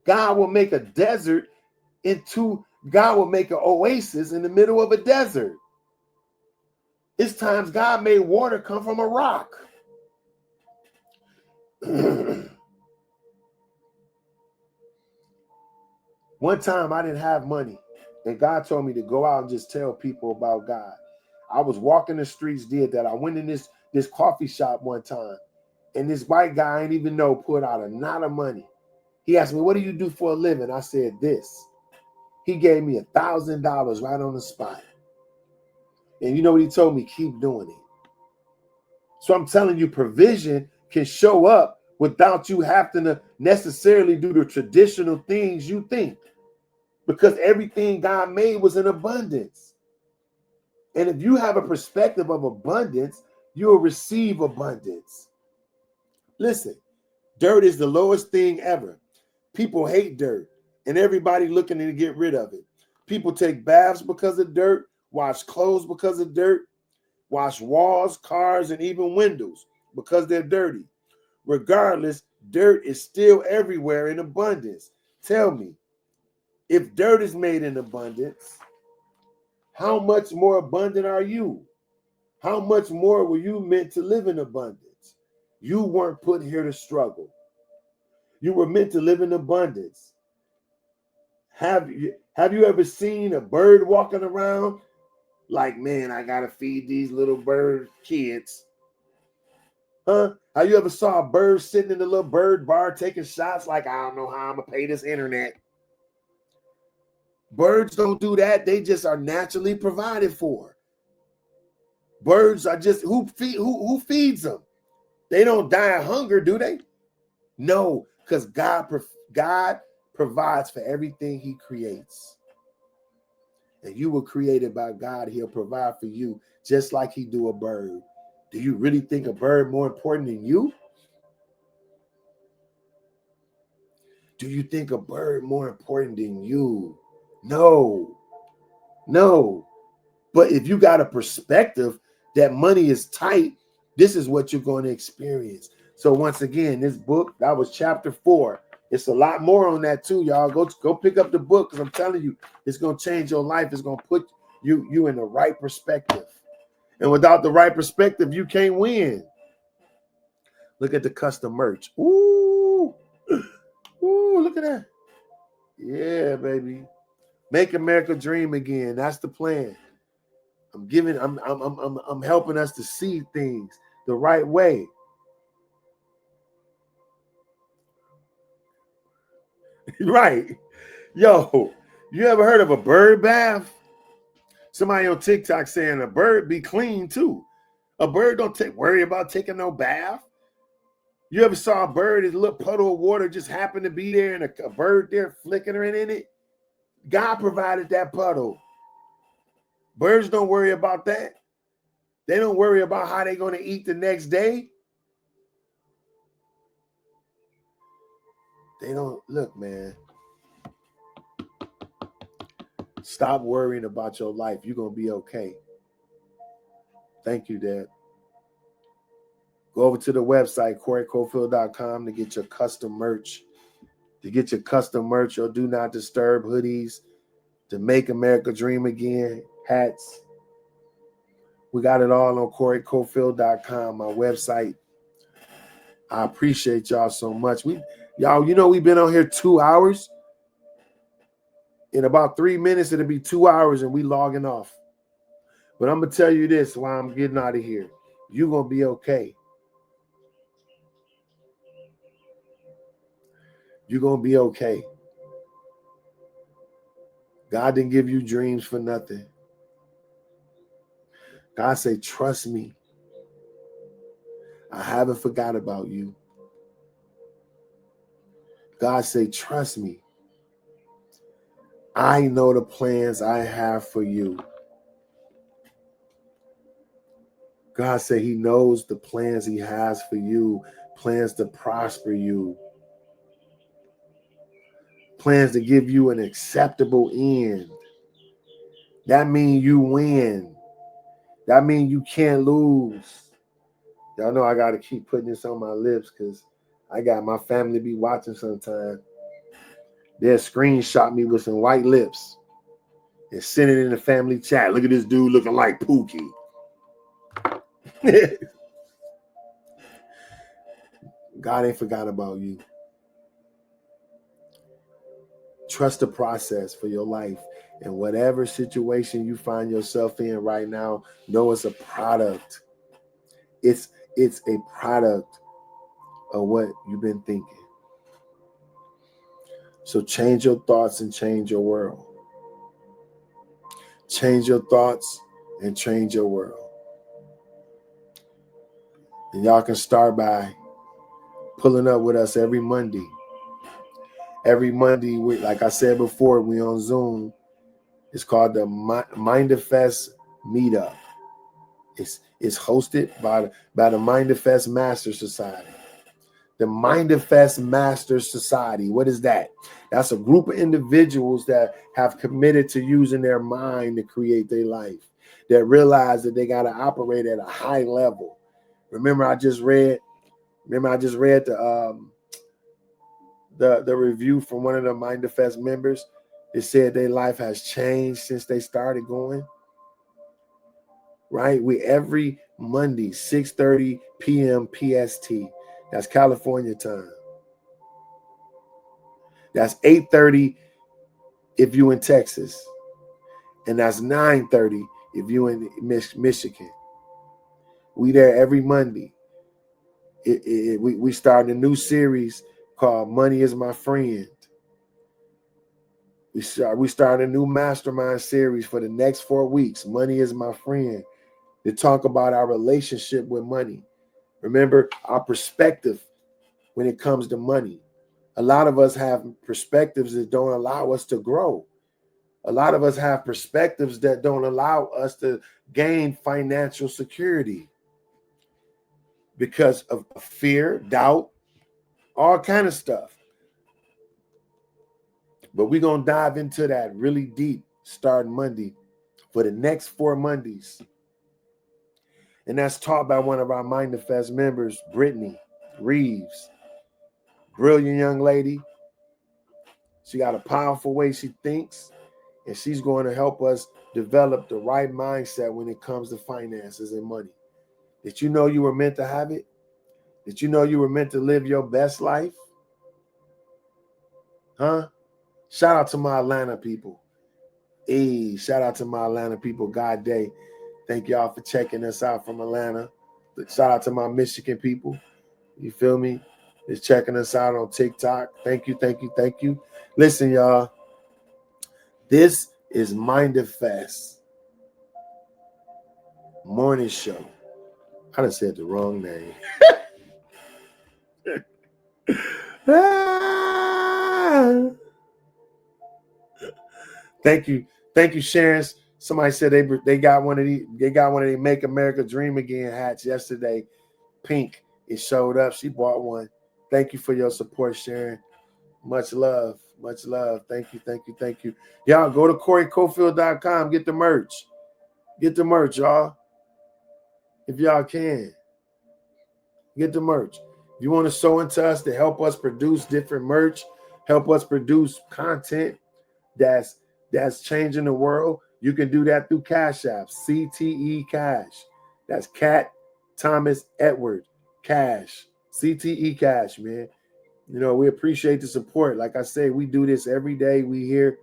God will make a desert God will make an oasis in the middle of a desert. It's times God made water come from a rock. One time I didn't have money, and God told me to go out and just tell people about God. I was walking the streets, did that. I went in this coffee shop one time, and this white guy I didn't even know pulled out a lot of money. He asked me, what do you do for a living? I said, this. He gave me $1,000 right on the spot. And you know what he told me? Keep doing it. So I'm telling you, provision can show up without you having to necessarily do the traditional things you think. Because everything God made was in abundance. And if you have a perspective of abundance, you'll receive abundance. Listen, dirt is the lowest thing ever. People hate dirt, and everybody looking to get rid of it. People take baths because of dirt, wash clothes because of dirt, wash walls, cars, and even windows because they're dirty. Regardless, dirt is still everywhere in abundance. Tell me, if dirt is made in abundance, how much more abundant are you? How much more were you meant to live in abundance? You weren't put here to struggle. You were meant to live in abundance. Have you ever seen a bird walking around like, man, I gotta feed these little bird kids? Huh? Have you ever saw a bird sitting in the little bird bar taking shots like, I don't know how I'm gonna pay this internet? Birds don't do that. They just are naturally provided for. Birds are just who feeds them? They don't die of hunger, do they? No, because God provides for everything he creates. And you were created by God. He'll provide for you just like he do a bird. Do you really think a bird more important than you? Do you think a bird more important than you? No. But if you got a perspective that money is tight, this is what you're going to experience. So once again, this book, that was chapter 4. It's a lot more on that too, y'all. Go pick up the book, because I'm telling you, it's going to change your life. It's going to put you in the right perspective. And without the right perspective, you can't win. Look at the custom merch. Ooh. Ooh, look at that. Yeah, baby. Make America dream again. That's the plan. I'm helping us to see things the right way. Right. Yo, you ever heard of a bird bath? Somebody on TikTok saying a bird be clean too. A bird don't worry about taking no bath. You ever saw a bird, a little puddle of water just happened to be there and a bird there flickering in it? God provided that puddle. Birds don't worry about that. They don't worry about how they're going to eat the next day. They don't. Look, man. Stop worrying about your life. You're going to be okay. Thank you, Dad. Go over to the website, CoreyCofield.com, to get your custom merch. To get your custom merch, your Do Not Disturb hoodies, to Make America Dream Again hats. We got it all on CoreyCofield.com, my website. I appreciate y'all so much. Y'all, you know, we've been on here 2 hours. In about 3 minutes, it'll be 2 hours and we logging off. But I'm going to tell you this while I'm getting out of here. You're going to be okay. You're going to be okay. God didn't give you dreams for nothing. God say, trust me. I haven't forgot about you. God say, trust me. I know the plans I have for you. God said he knows the plans he has for you, plans to prosper you, plans to give you an acceptable end. That means you win. That means you can't lose. Y'all know I got to keep putting this on my lips because I got my family be watching sometime. They'll screenshot me with some white lips and send it in the family chat. Look at this dude looking like Pookie. God ain't forgot about you. Trust the process for your life. And whatever situation you find yourself in right now, know it's a product. It's a product of what you've been thinking. So change your thoughts and change your world. Change your thoughts and change your world. And y'all can start by pulling up with us every Monday. Every Monday, like I said before, we on Zoom. It's called the Mindfulness Meetup. It's hosted by the Mindfulness Master Society. The Mindfulness Master Society. What is that? That's a group of individuals that have committed to using their mind to create their life. That realize that they got to operate at a high level. Remember, I just read the review from one of the Mindfulness members. They said their life has changed since they started going. Right? We every Monday, 6:30 p.m. PST. That's California time. That's 8:30 if you in Texas. And that's 9:30 if you in Michigan. We there every Monday. We start a new series called Money is My Friend. We start a new mastermind series for the next 4 weeks. Money is my friend. To talk about our relationship with money. Remember our perspective when it comes to money. A lot of us have perspectives that don't allow us to grow. A lot of us have perspectives that don't allow us to gain financial security because of fear, doubt, all kind of stuff. But we're going to dive into that really deep starting Monday for the next 4 Mondays. And that's taught by one of our Mindfulness members, Brittany. Reeves. Brilliant young lady. She got a powerful way she thinks, and she's going to help us develop the right mindset when it comes to finances and money. Did you know you were meant to have it? Did you know you were meant to live your best life? Huh? Shout out to my Atlanta people. Hey, shout out to my Atlanta people. God day. Thank y'all for checking us out from Atlanta. Shout out to my Michigan people. You feel me? Just checking us out on TikTok. Thank you, thank you, thank you. Listen, y'all. This is Mindfulness Morning Show. I done said the wrong name. Thank you, Sharon. Somebody said they got one of the Make America Dream Again hats yesterday. Pink. It showed up. She bought one. Thank you for your support, Sharon. Much love. Much love. Thank you, thank you, thank you. Y'all go to CoreyCofield.com. Get the merch. Get the merch, y'all. If y'all can. Get the merch. If you want to sew into us to help us produce different merch, help us produce content that's changing the world, you can do that through Cash App, CTE Cash. That's Cat Thomas Edward Cash, CTE Cash, man. You know, we appreciate the support. Like I say, we do this every day. We here.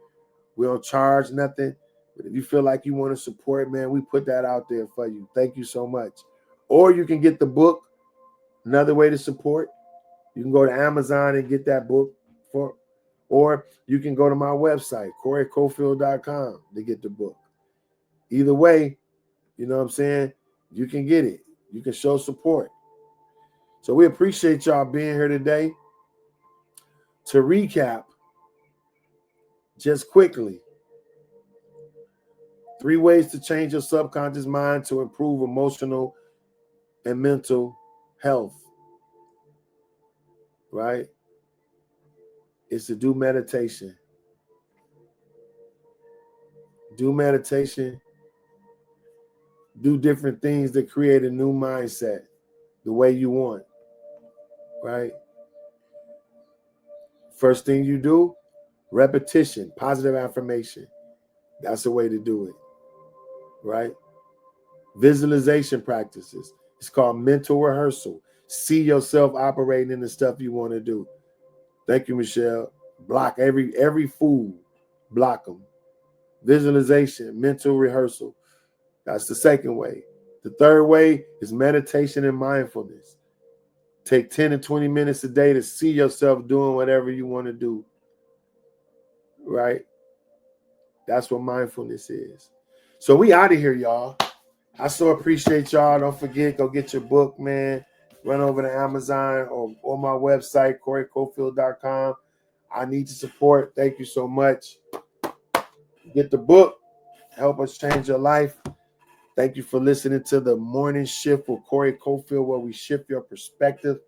We don't charge nothing. But if you feel like you want to support, man, we put that out there for you. Thank you so much. Or you can get the book. Another way to support, you can go to Amazon and get that book or you can go to my website, CoreyCofield.com, to get the book. Either way, you know what I'm saying? You can get it. You can show support. So we appreciate y'all being here today. To recap, just quickly, 3 ways to change your subconscious mind to improve emotional and mental health. Right? Is to do meditation. Do meditation. Do different things that create a new mindset the way you want. Right? First thing you do, repetition, positive affirmation. That's the way to do it. Right? Visualization practices. It's called mental rehearsal. See yourself operating in the stuff you want to do. Thank you, Michelle. Block every fool. Block them. Visualization, mental rehearsal. That's the second way. The third way is meditation and mindfulness. Take 10 to 20 minutes a day to see yourself doing whatever you want to do. Right? That's what mindfulness is. So we out of here, y'all. I so appreciate y'all. Don't forget, go get your book, man. Run over to Amazon or my website, CoreyCofield.com. I need your support. Thank you so much. Get the book. Help us change your life. Thank you for listening to the Morning Shift with Corey Cofield, where we shift your perspective.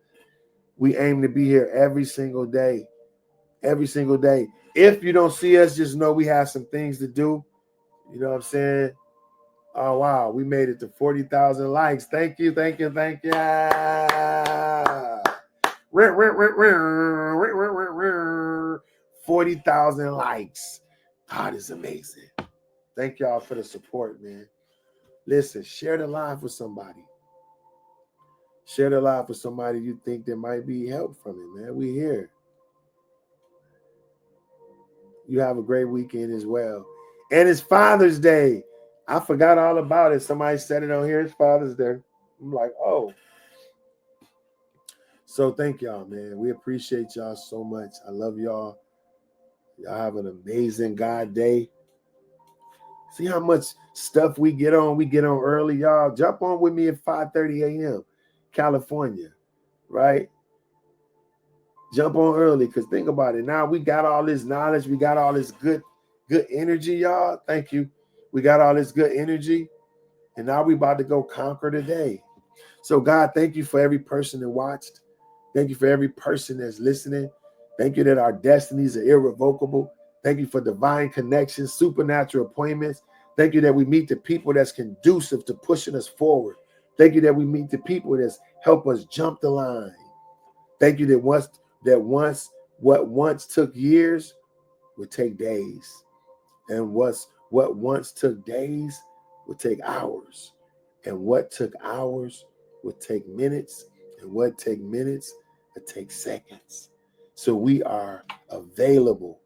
We aim to be here every single day. Every single day. If you don't see us, just know we have some things to do. You know what I'm saying? Oh, wow. We made it to 40,000 likes. Thank you, thank you, thank you. 40,000 likes. God is amazing. Thank y'all for the support, man. Listen, share the live with somebody. Share the live with somebody you think there might be help from it, man. We here. You have a great weekend as well. And it's Father's Day. I forgot all about it. Somebody said it on here. It's Father's Day. I'm like, oh. So thank y'all, man. We appreciate y'all so much. I love y'all. Y'all have an amazing God day. See how much stuff we get on. We get on early, y'all. Jump on with me at 5:30 a.m. California, right? Jump on early, because think about it. Now we got all this knowledge. We got all this good energy, y'all. Thank you. We got all this good energy. And now we about to go conquer the day. So God, thank you for every person that watched. Thank you for every person that's listening. Thank you that our destinies are irrevocable. Thank you for divine connections, supernatural appointments. Thank you that we meet the people that's conducive to pushing us forward. Thank you that we meet the people that's help us jump the line. Thank you that what once took years would take days. And what once took days would take hours. And what took hours would take minutes. And what take minutes would take seconds. So we are available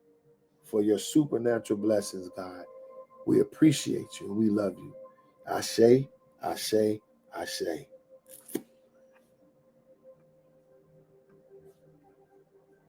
for your supernatural blessings, God. We appreciate you and we love you. Ashe, Ashe, Ashe.